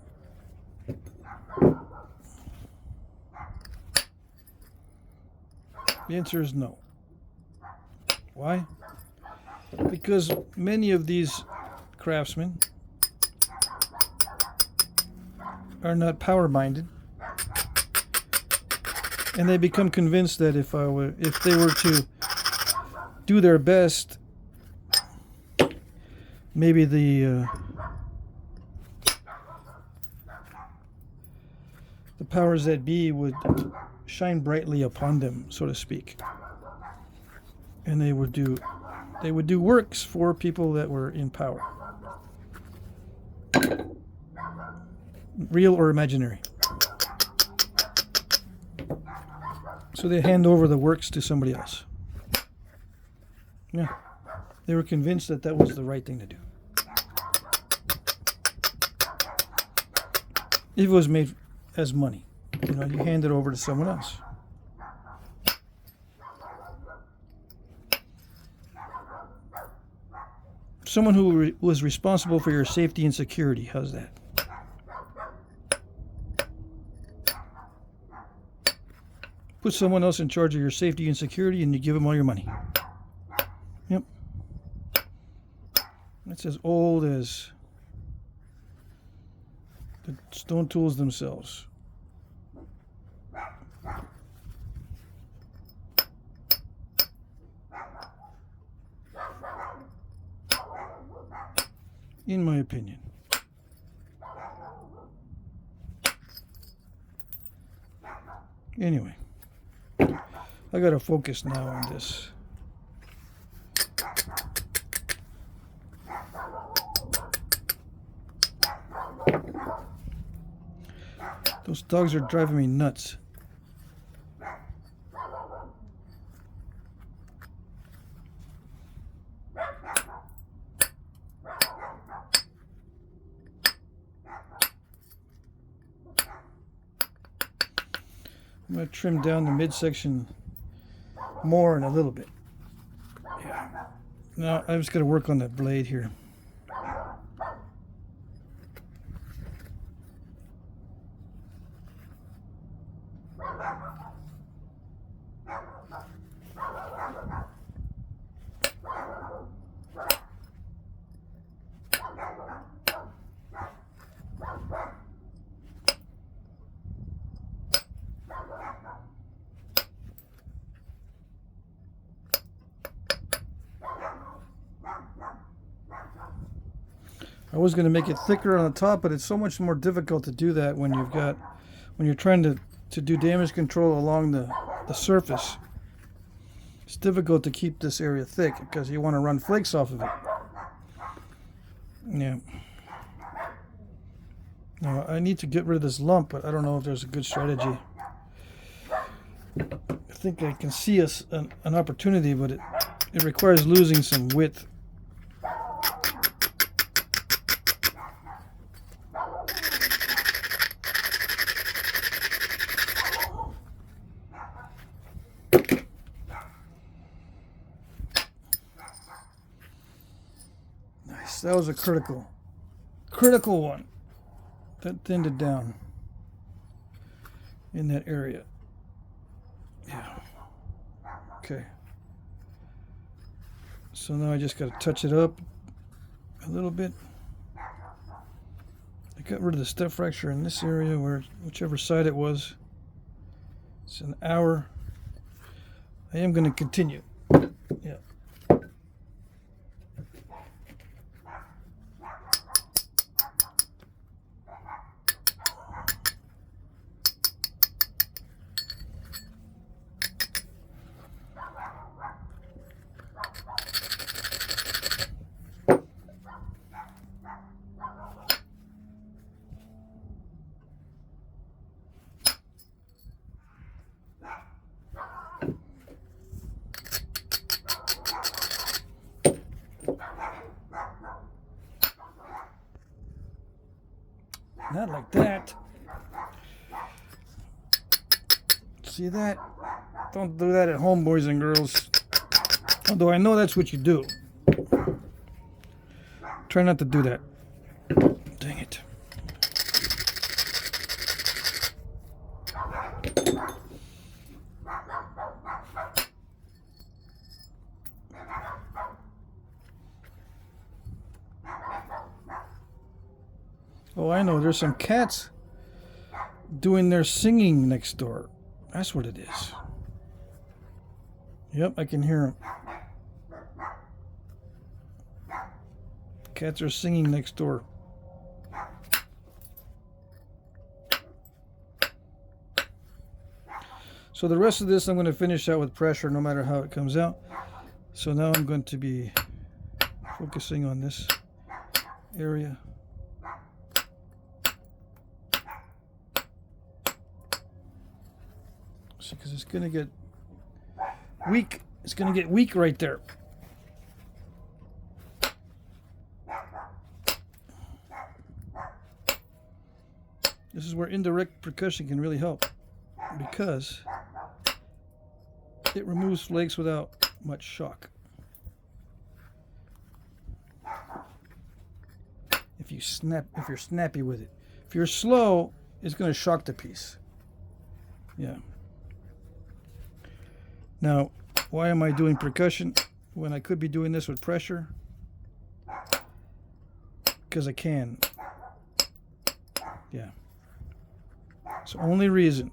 Speaker 1: The answer is no. Why? Because many of these craftsmen are not power-minded, and they become convinced that if they were to do their best, maybe the powers that be would shine brightly upon them, so to speak, and they would do works for people that were in power. Real or imaginary. So they hand over the works to somebody else. Yeah. They were convinced that that was the right thing to do. If it was made as money, you hand it over to someone else. Someone who was responsible for your safety and security. How's that? Put someone else in charge of your safety and security, and you give them all your money. Yep. That's as old as the stone tools themselves. In my opinion. Anyway. I gotta focus now on this. Those dogs are driving me nuts. I'm gonna trim down the midsection more in a little bit. Yeah. Now I'm just gonna work on that blade here. I was going to make it thicker on the top, but it's so much more difficult to do that when you're trying to do damage control along the surface. It's difficult to keep this area thick because you want to run flakes off of it. Yeah. Now, I need to get rid of this lump, but I don't know if there's a good strategy. I think I can see an opportunity, but it requires losing some width. Nice. That was a critical one. That thinned it down in that area. Yeah. Okay. So now I just got to touch it up a little bit. I got rid of the step fracture in this area, whichever side it was. It's an hour. I am going to continue. Yeah. Not like that. See that? Don't do that at home, boys and girls. Although I know that's what you do. Try not to do that. Dang it. Oh, I know. There's some cats doing their singing next door. That's what it is. Yep, I can hear them. Cats are singing next door. So the rest of this I'm going to finish out with pressure no matter how it comes out. So now I'm going to be focusing on this area. Because it's going to get weak. It's going to get weak right there. This is where indirect percussion can really help, because it removes flakes without much shock. If you're snappy with it. If you're slow, it's going to shock the piece. Yeah. Now, why am I doing percussion when I could be doing this with pressure? Because I can. Yeah. It's the only reason.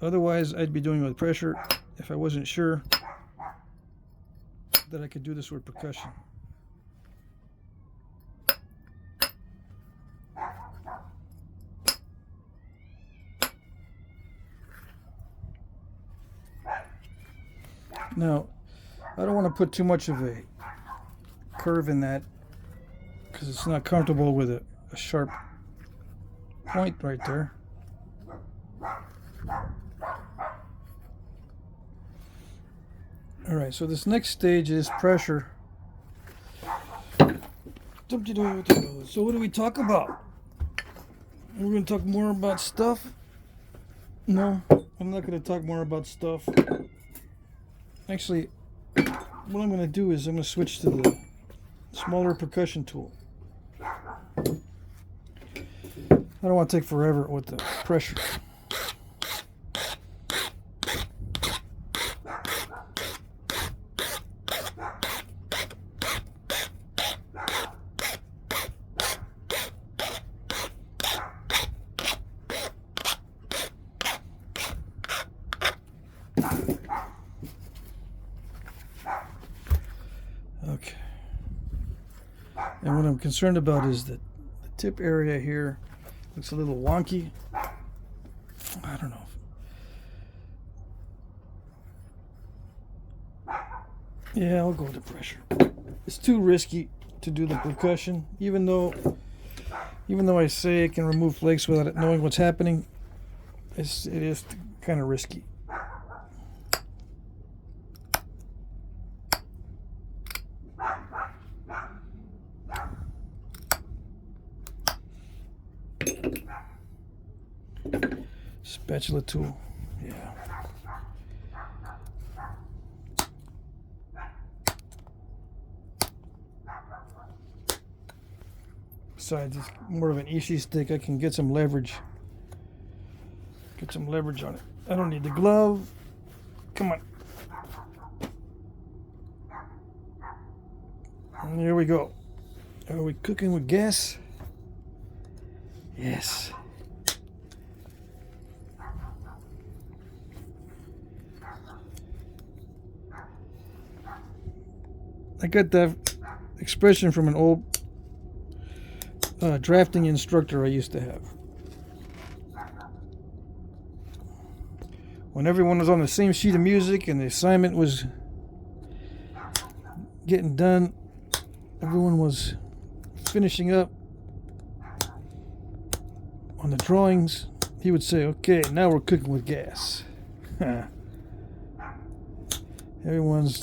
Speaker 1: Otherwise, I'd be doing it with pressure if I wasn't sure that I could do this with percussion. Now, I don't want to put too much of a curve in that because it's not comfortable with a sharp point right there. Alright, so this next stage is pressure. So what do we talk about? We're going to talk more about stuff? No, I'm not going to talk more about stuff. Actually, what I'm going to do is I'm going to switch to the smaller percussion tool. I don't want to take forever with the pressure. Okay. And what I'm concerned about is that the tip area here looks a little wonky. I don't know. Yeah, I'll go with the pressure. It's too risky to do the percussion, even though I say I can remove flakes without knowing what's happening. It is kind of risky. Spatula tool, yeah. Besides, it's more of an Ishii stick. I can get some leverage. Get some leverage on it. I don't need the glove. Come on. And here we go. Are we cooking with gas? Yes. I got that expression from an old drafting instructor I used to have. When everyone was on the same sheet of music and the assignment was getting done, everyone was finishing up on the drawings, he would say, okay, now we're cooking with gas. Everyone's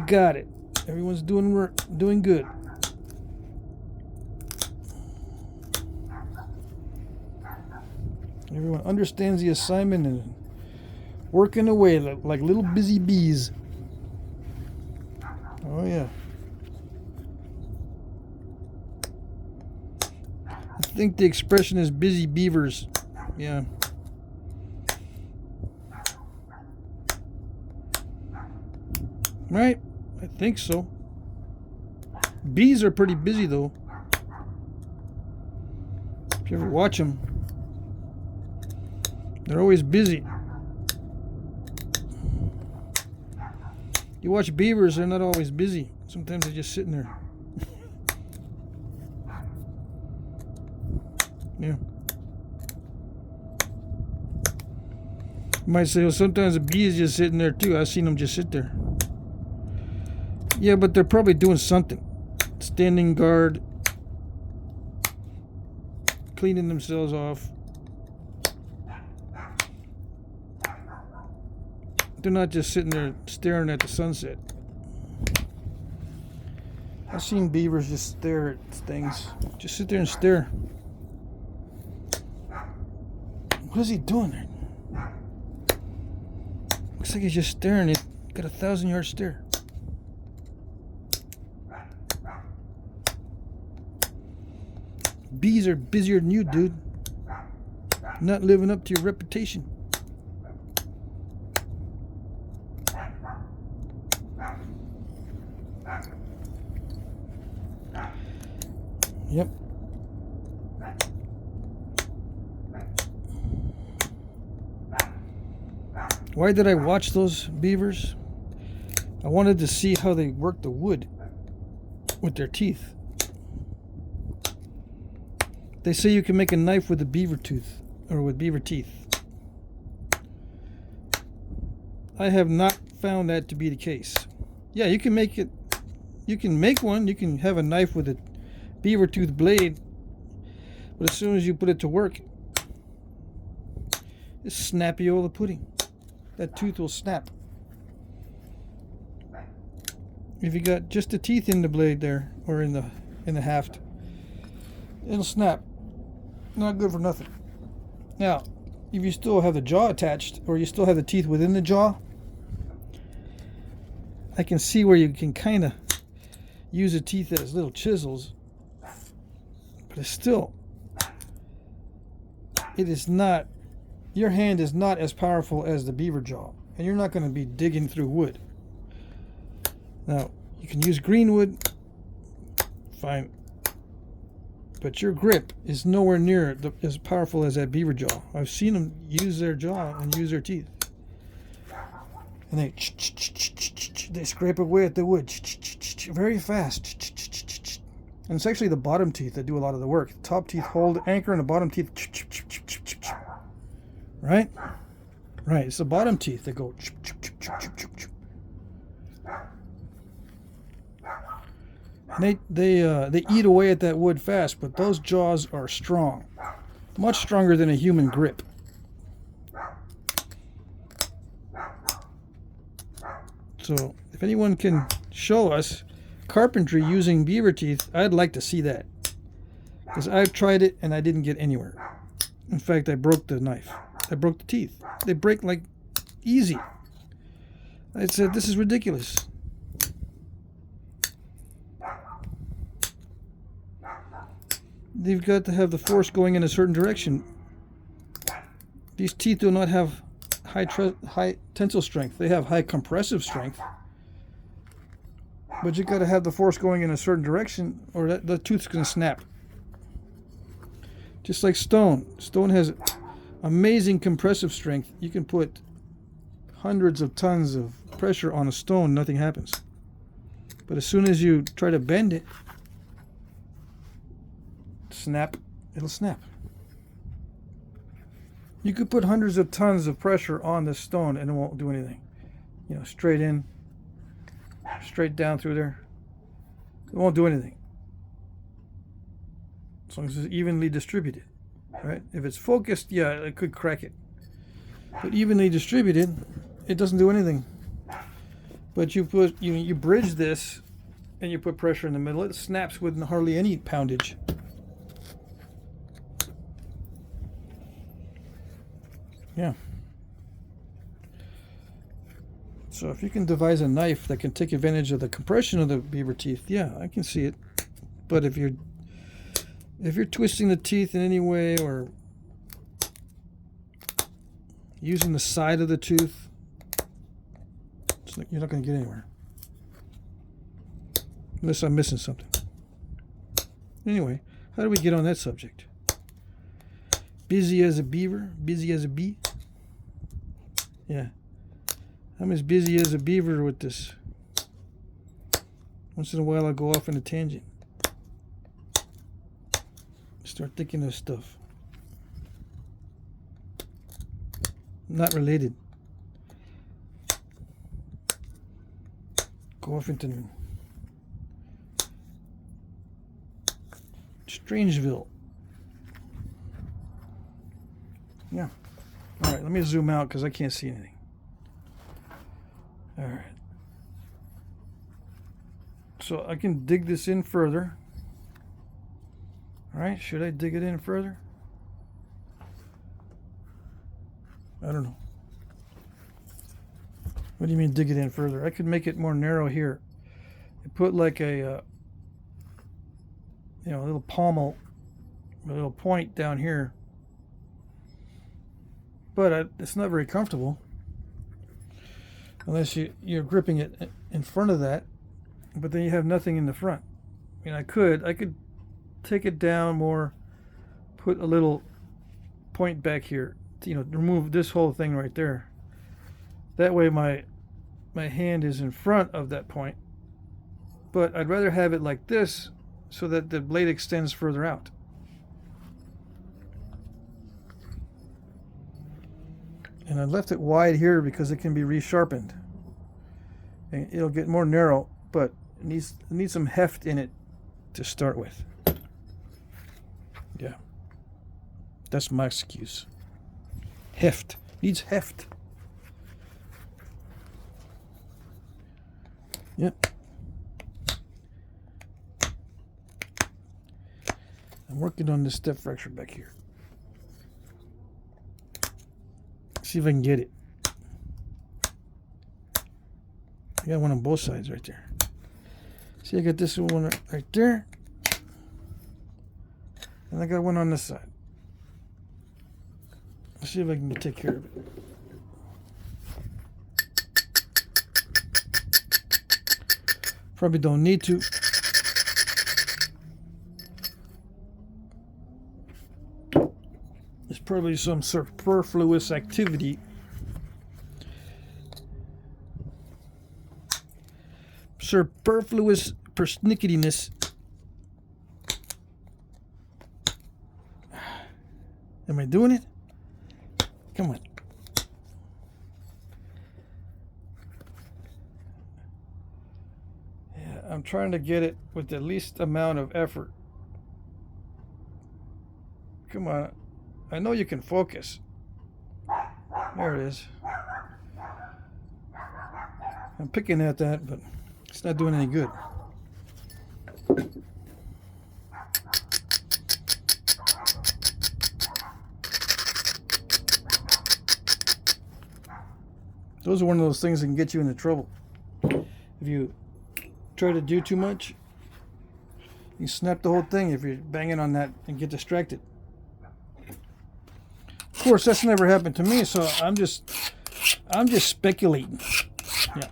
Speaker 1: got it. Everyone's doing good. Everyone understands the assignment and working away like little busy bees. Oh yeah. I think the expression is busy beavers. Yeah. Right? I think so. Bees are pretty busy though. If you ever watch them, they're always busy. You watch beavers, they're not always busy. Sometimes they're just sitting there. Yeah. You might say, well, sometimes a bee is just sitting there too. I've seen them just sit there. Yeah, but they're probably doing something. Standing guard. Cleaning themselves off. They're not just sitting there staring at the sunset. I've seen beavers just stare at things. Just sit there and stare. What is he doing there? Looks like he's just staring. He's got a 1,000-yard stare. Bees are busier than you, dude. Not living up to your reputation. Yep. Why did I watch those beavers? I wanted to see how they work the wood with their teeth. They say you can make a knife with a beaver tooth or with beaver teeth. I have not found that to be the case. Yeah, you can make it. You can make one. You can have a knife with a beaver tooth blade, but as soon as you put it to work, it's snappy-ola pudding. That tooth will snap. If you got just the teeth in the blade there, or in the haft, it'll snap. Not good for nothing. Now, if you still have the jaw attached, or you still have the teeth within the jaw, I can see where you can kind of use the teeth as little chisels, but it's still, it is not, your hand is not as powerful as the beaver jaw, and you're not going to be digging through wood. Now, you can use green wood, fine, but your grip is nowhere near as powerful as that beaver jaw. I've seen them use their jaw and use their teeth, and they scrape away at the wood very fast. And it's actually the bottom teeth that do a lot of the work. The top teeth hold anchor, and the bottom teeth, right? Right. It's the bottom teeth that go. And they eat away at that wood fast, but those jaws are strong, much stronger than a human grip. So if anyone can show us carpentry using beaver teeth, I'd like to see that, because I've tried it and I didn't get anywhere. In fact, I broke the knife. I broke the teeth. They break like easy. I said, this is ridiculous. They've got to have the force going in a certain direction. These teeth do not have high tensile strength. They have high compressive strength. But you've got to have the force going in a certain direction, or the tooth's going to snap. Just like stone. Stone has amazing compressive strength. You can put hundreds of tons of pressure on a stone, nothing happens. But as soon as you try to bend it, snap, it'll snap. You could put hundreds of tons of pressure on this stone and it won't do anything. You know, straight in, straight down through there. It won't do anything. As long as it's evenly distributed, right? If it's focused, yeah, it could crack it. But evenly distributed, it doesn't do anything. But you bridge this and you put pressure in the middle, it snaps with hardly any poundage. Yeah. So if you can devise a knife that can take advantage of the compression of the beaver teeth, yeah, I can see it. But if you're twisting the teeth in any way or using the side of the tooth, you're not going to get anywhere. Unless I'm missing something. Anyway, how do we get on that subject? Busy as a beaver, busy as a bee. Yeah. I'm as busy as a beaver with this. Once in a while I'll go off on a tangent. Start thinking of stuff. Not related. Go off into Strangeville. Yeah. All right, let me zoom out because I can't see anything. All right. So I can dig this in further. All right, should I dig it in further? I don't know. What do you mean dig it in further? I could make it more narrow here. I put like a, a little pommel, a little point down here. But it's not very comfortable unless you're gripping it in front of that, but then you have nothing in the front. I mean, I could take it down more, put a little point back here, to, remove this whole thing right there. That way my hand is in front of that point, but I'd rather have it like this so that the blade extends further out. And I left it wide here because it can be resharpened. And it'll get more narrow, but it needs some heft in it to start with. Yeah. That's my excuse. Heft. Needs heft. Yep. I'm working on this step fracture back here. See if I can get it. I got one on both sides right there. See, I got this one right there. And I got one on this side. Let's see if I can take care of it. Probably don't need to. There's probably some superfluous activity. Superfluous persnicketiness Am I doing it? Come on. Yeah, I'm trying to get it with the least amount of effort. Come on. I know you can focus. There it is. I'm picking at that, but it's not doing any good. Those are one of those things that can get you into trouble. If you try to do too much, you snap the whole thing if you're banging on that and get distracted. Of course, that's never happened to me, so I'm just speculating. Yeah.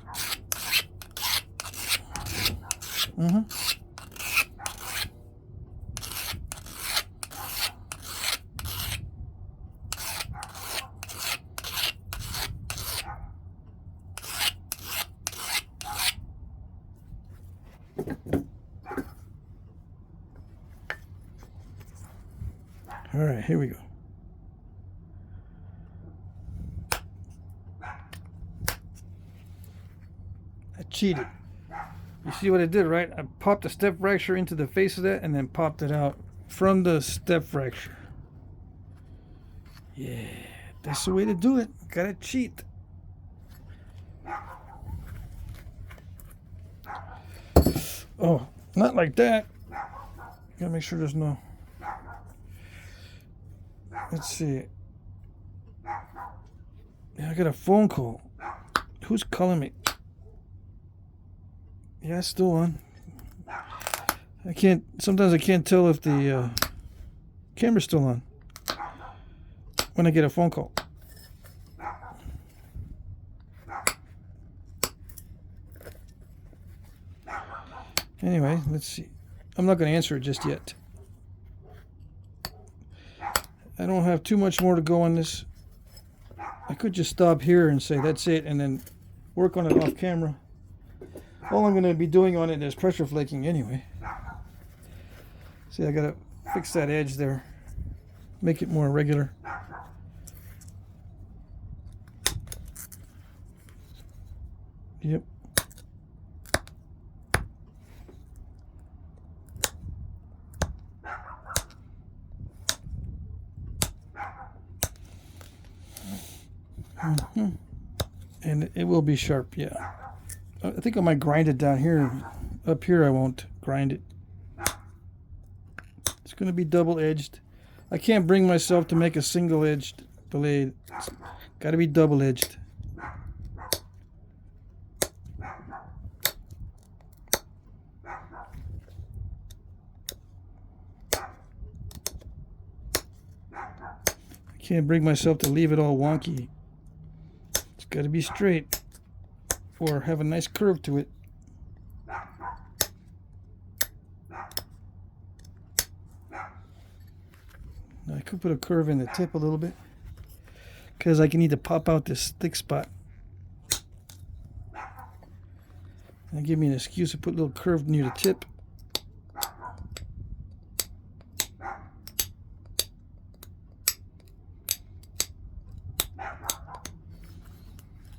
Speaker 1: All right, here we go. I cheated. You see what I did, right? I popped a step fracture into the face of that and then popped it out from the step fracture. Yeah, that's the way to do it. Gotta cheat. Oh, not like that. Gotta make sure there's no... Let's see. Yeah, I got a phone call. Who's calling me? Yeah, it's still on. Sometimes I can't tell if the camera's still on when I get a phone call. Anyway, let's see. I'm not going to answer it just yet. I don't have too much more to go on this. I could just stop here and say that's it and then work on it off camera. All I'm going to be doing on it is pressure flaking anyway. See, I got to fix that edge there. Make it more regular. Yep. And it will be sharp, yeah. I think I might grind it down here. Up here I won't grind it. It's going to be double-edged. I can't bring myself to make a single-edged blade. It's got to be double-edged. I can't bring myself to leave it all wonky. It's got to be straight or have a nice curve to it. I could put a curve in the tip a little bit because I can need to pop out this thick spot. And give me an excuse to put a little curve near the tip.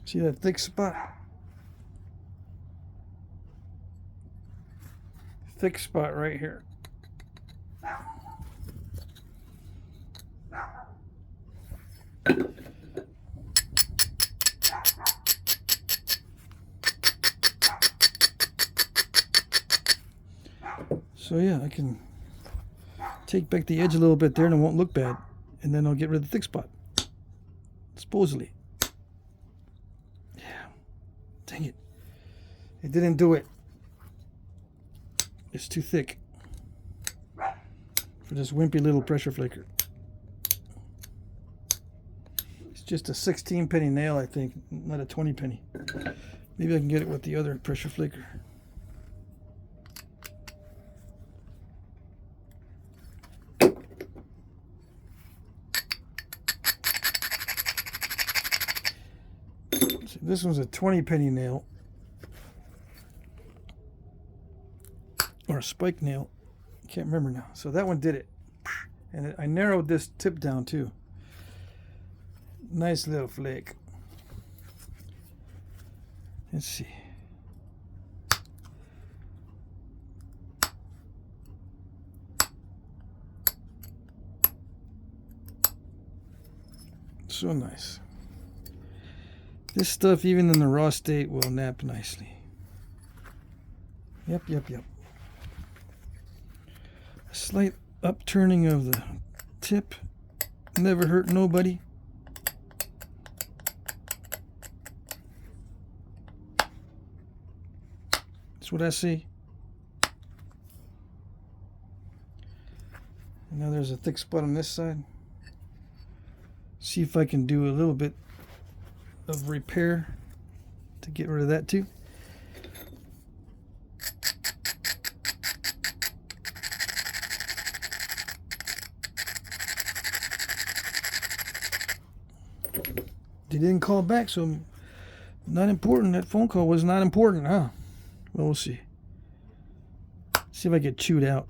Speaker 1: See that thick spot? Thick spot right here. So yeah, I can take back the edge a little bit there and it won't look bad. And then I'll get rid of the thick spot. Supposedly. Yeah. Dang it. It didn't do it. It's too thick for this wimpy little pressure flaker. It's just a 16 penny nail, I think, not a 20 penny. Maybe I can get it with the other pressure flaker. So this one's a 20 penny nail. Or a spike nail. Can't remember now. So that one did it. And I narrowed this tip down too. Nice little flake. Let's see. So nice. This stuff, even in the raw state, will nap nicely. Yep. A slight upturning of the tip. Never hurt nobody. That's what I see. And now there's a thick spot on this side. See if I can do a little bit of repair to get rid of that too. They didn't call back, so not important. That phone call was not important, huh? Well, we'll see. See if I get chewed out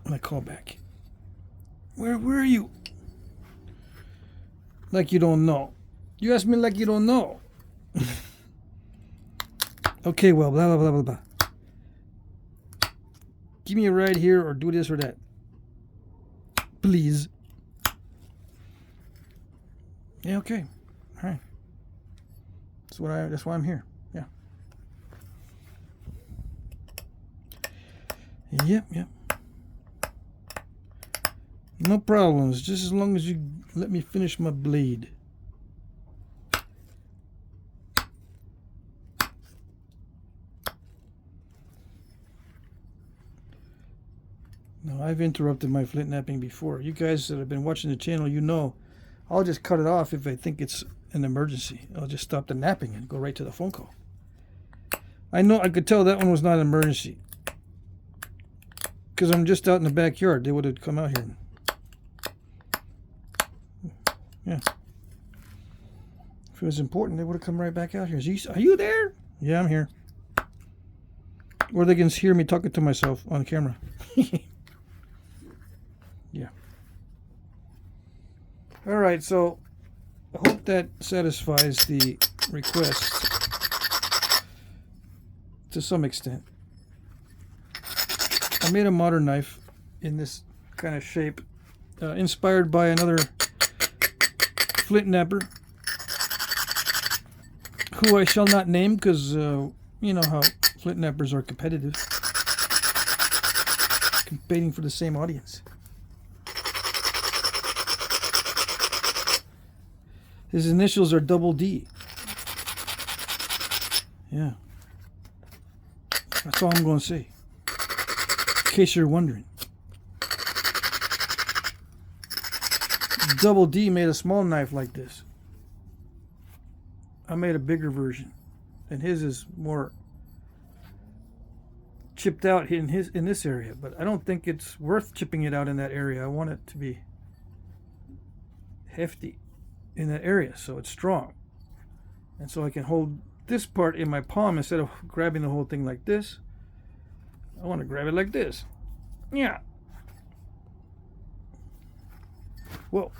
Speaker 1: when I call back. Where were you? Like you don't know. You ask me like you don't know. Okay, well, blah, blah, blah, blah, blah. Give me a ride here or do this or that. Please. Yeah, okay. All right. That's why I'm here. Yeah. Yep. No problems, just as long as you let me finish my blade. Now, I've interrupted my flint napping before. You guys that have been watching the channel, you know, I'll just cut it off if I think it's an emergency. I'll just stop the napping and go right to the phone call. I know I could tell that one was not an emergency, because I'm just out in the backyard. They would have come out here. Yeah. If it was important, they would have come right back out here. Are you there? Yeah, I'm here. Or they can hear me talking to myself on camera. Yeah. All right, so I hope that satisfies the request to some extent. I made a modern knife in this kind of shape, inspired by another flint napper who I shall not name because you know how flint nappers are competitive, competing for the same audience. His initials are double D. Yeah. That's all I'm going to say, in case you're wondering. Double D made a small knife like this. I made a bigger version, and his is more chipped out in this area, but I don't think it's worth chipping it out in that area. I want it to be hefty in that area so it's strong, and so I can hold this part in my palm instead of grabbing the whole thing like this. I want to grab it like this. Yeah. Whoa.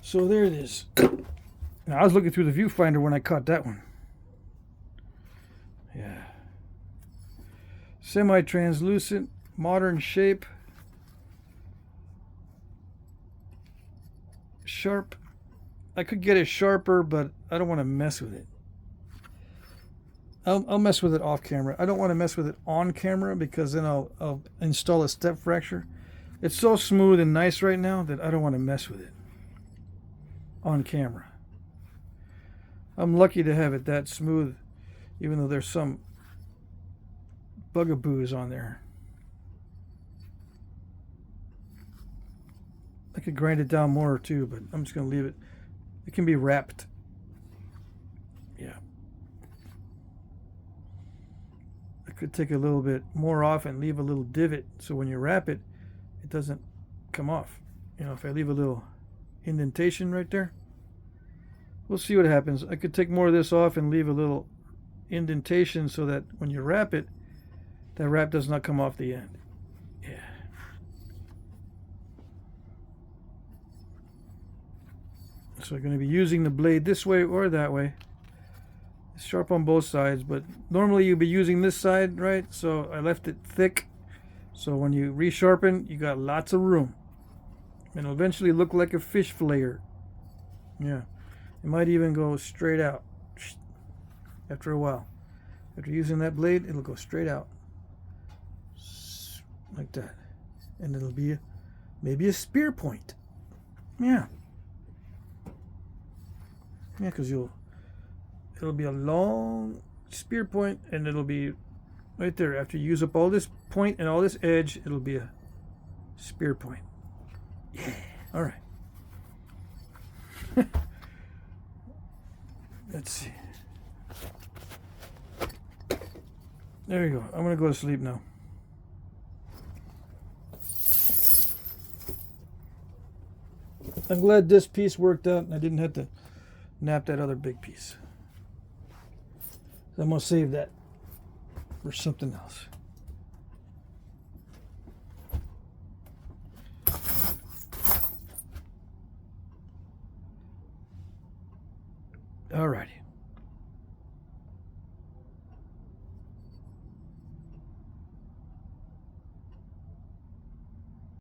Speaker 1: So there it is. Now, I was looking through the viewfinder when I caught that one. Yeah. Semi-translucent, modern shape. Sharp. I could get it sharper, but I don't want to mess with it. I'll mess with it off camera. I don't want to mess with it on camera because then I'll install a step fracture. It's so smooth and nice right now that I don't want to mess with it on camera. I'm lucky to have it that smooth, even though there's some bugaboos on there. I could grind it down more too, but I'm just going to leave it. It can be wrapped. Yeah. I could take a little bit more off and leave a little divot so when you wrap it, it doesn't come off. You know, if I leave a little indentation right there, we'll see what happens. I could take more of this off and leave a little indentation so that when you wrap it, that wrap does not come off the end. Yeah. So I'm going to be using the blade this way or that way. It's sharp on both sides, but normally you'd be using this side, right? So I left it thick. So when you resharpen, you got lots of room. And it'll eventually look like a fish flayer. Yeah. It might even go straight out after a while. After using that blade, it'll go straight out. Like that. And it'll be maybe a spear point. Yeah. Yeah, because it'll be a long spear point, and it'll be right there. After you use up all this point and all this edge, it'll be a spear point. Yeah. All right. Let's see. There you go. I'm going to go to sleep now. I'm glad this piece worked out and I didn't have to knap that other big piece. I'm going to save that for something else. Alrighty.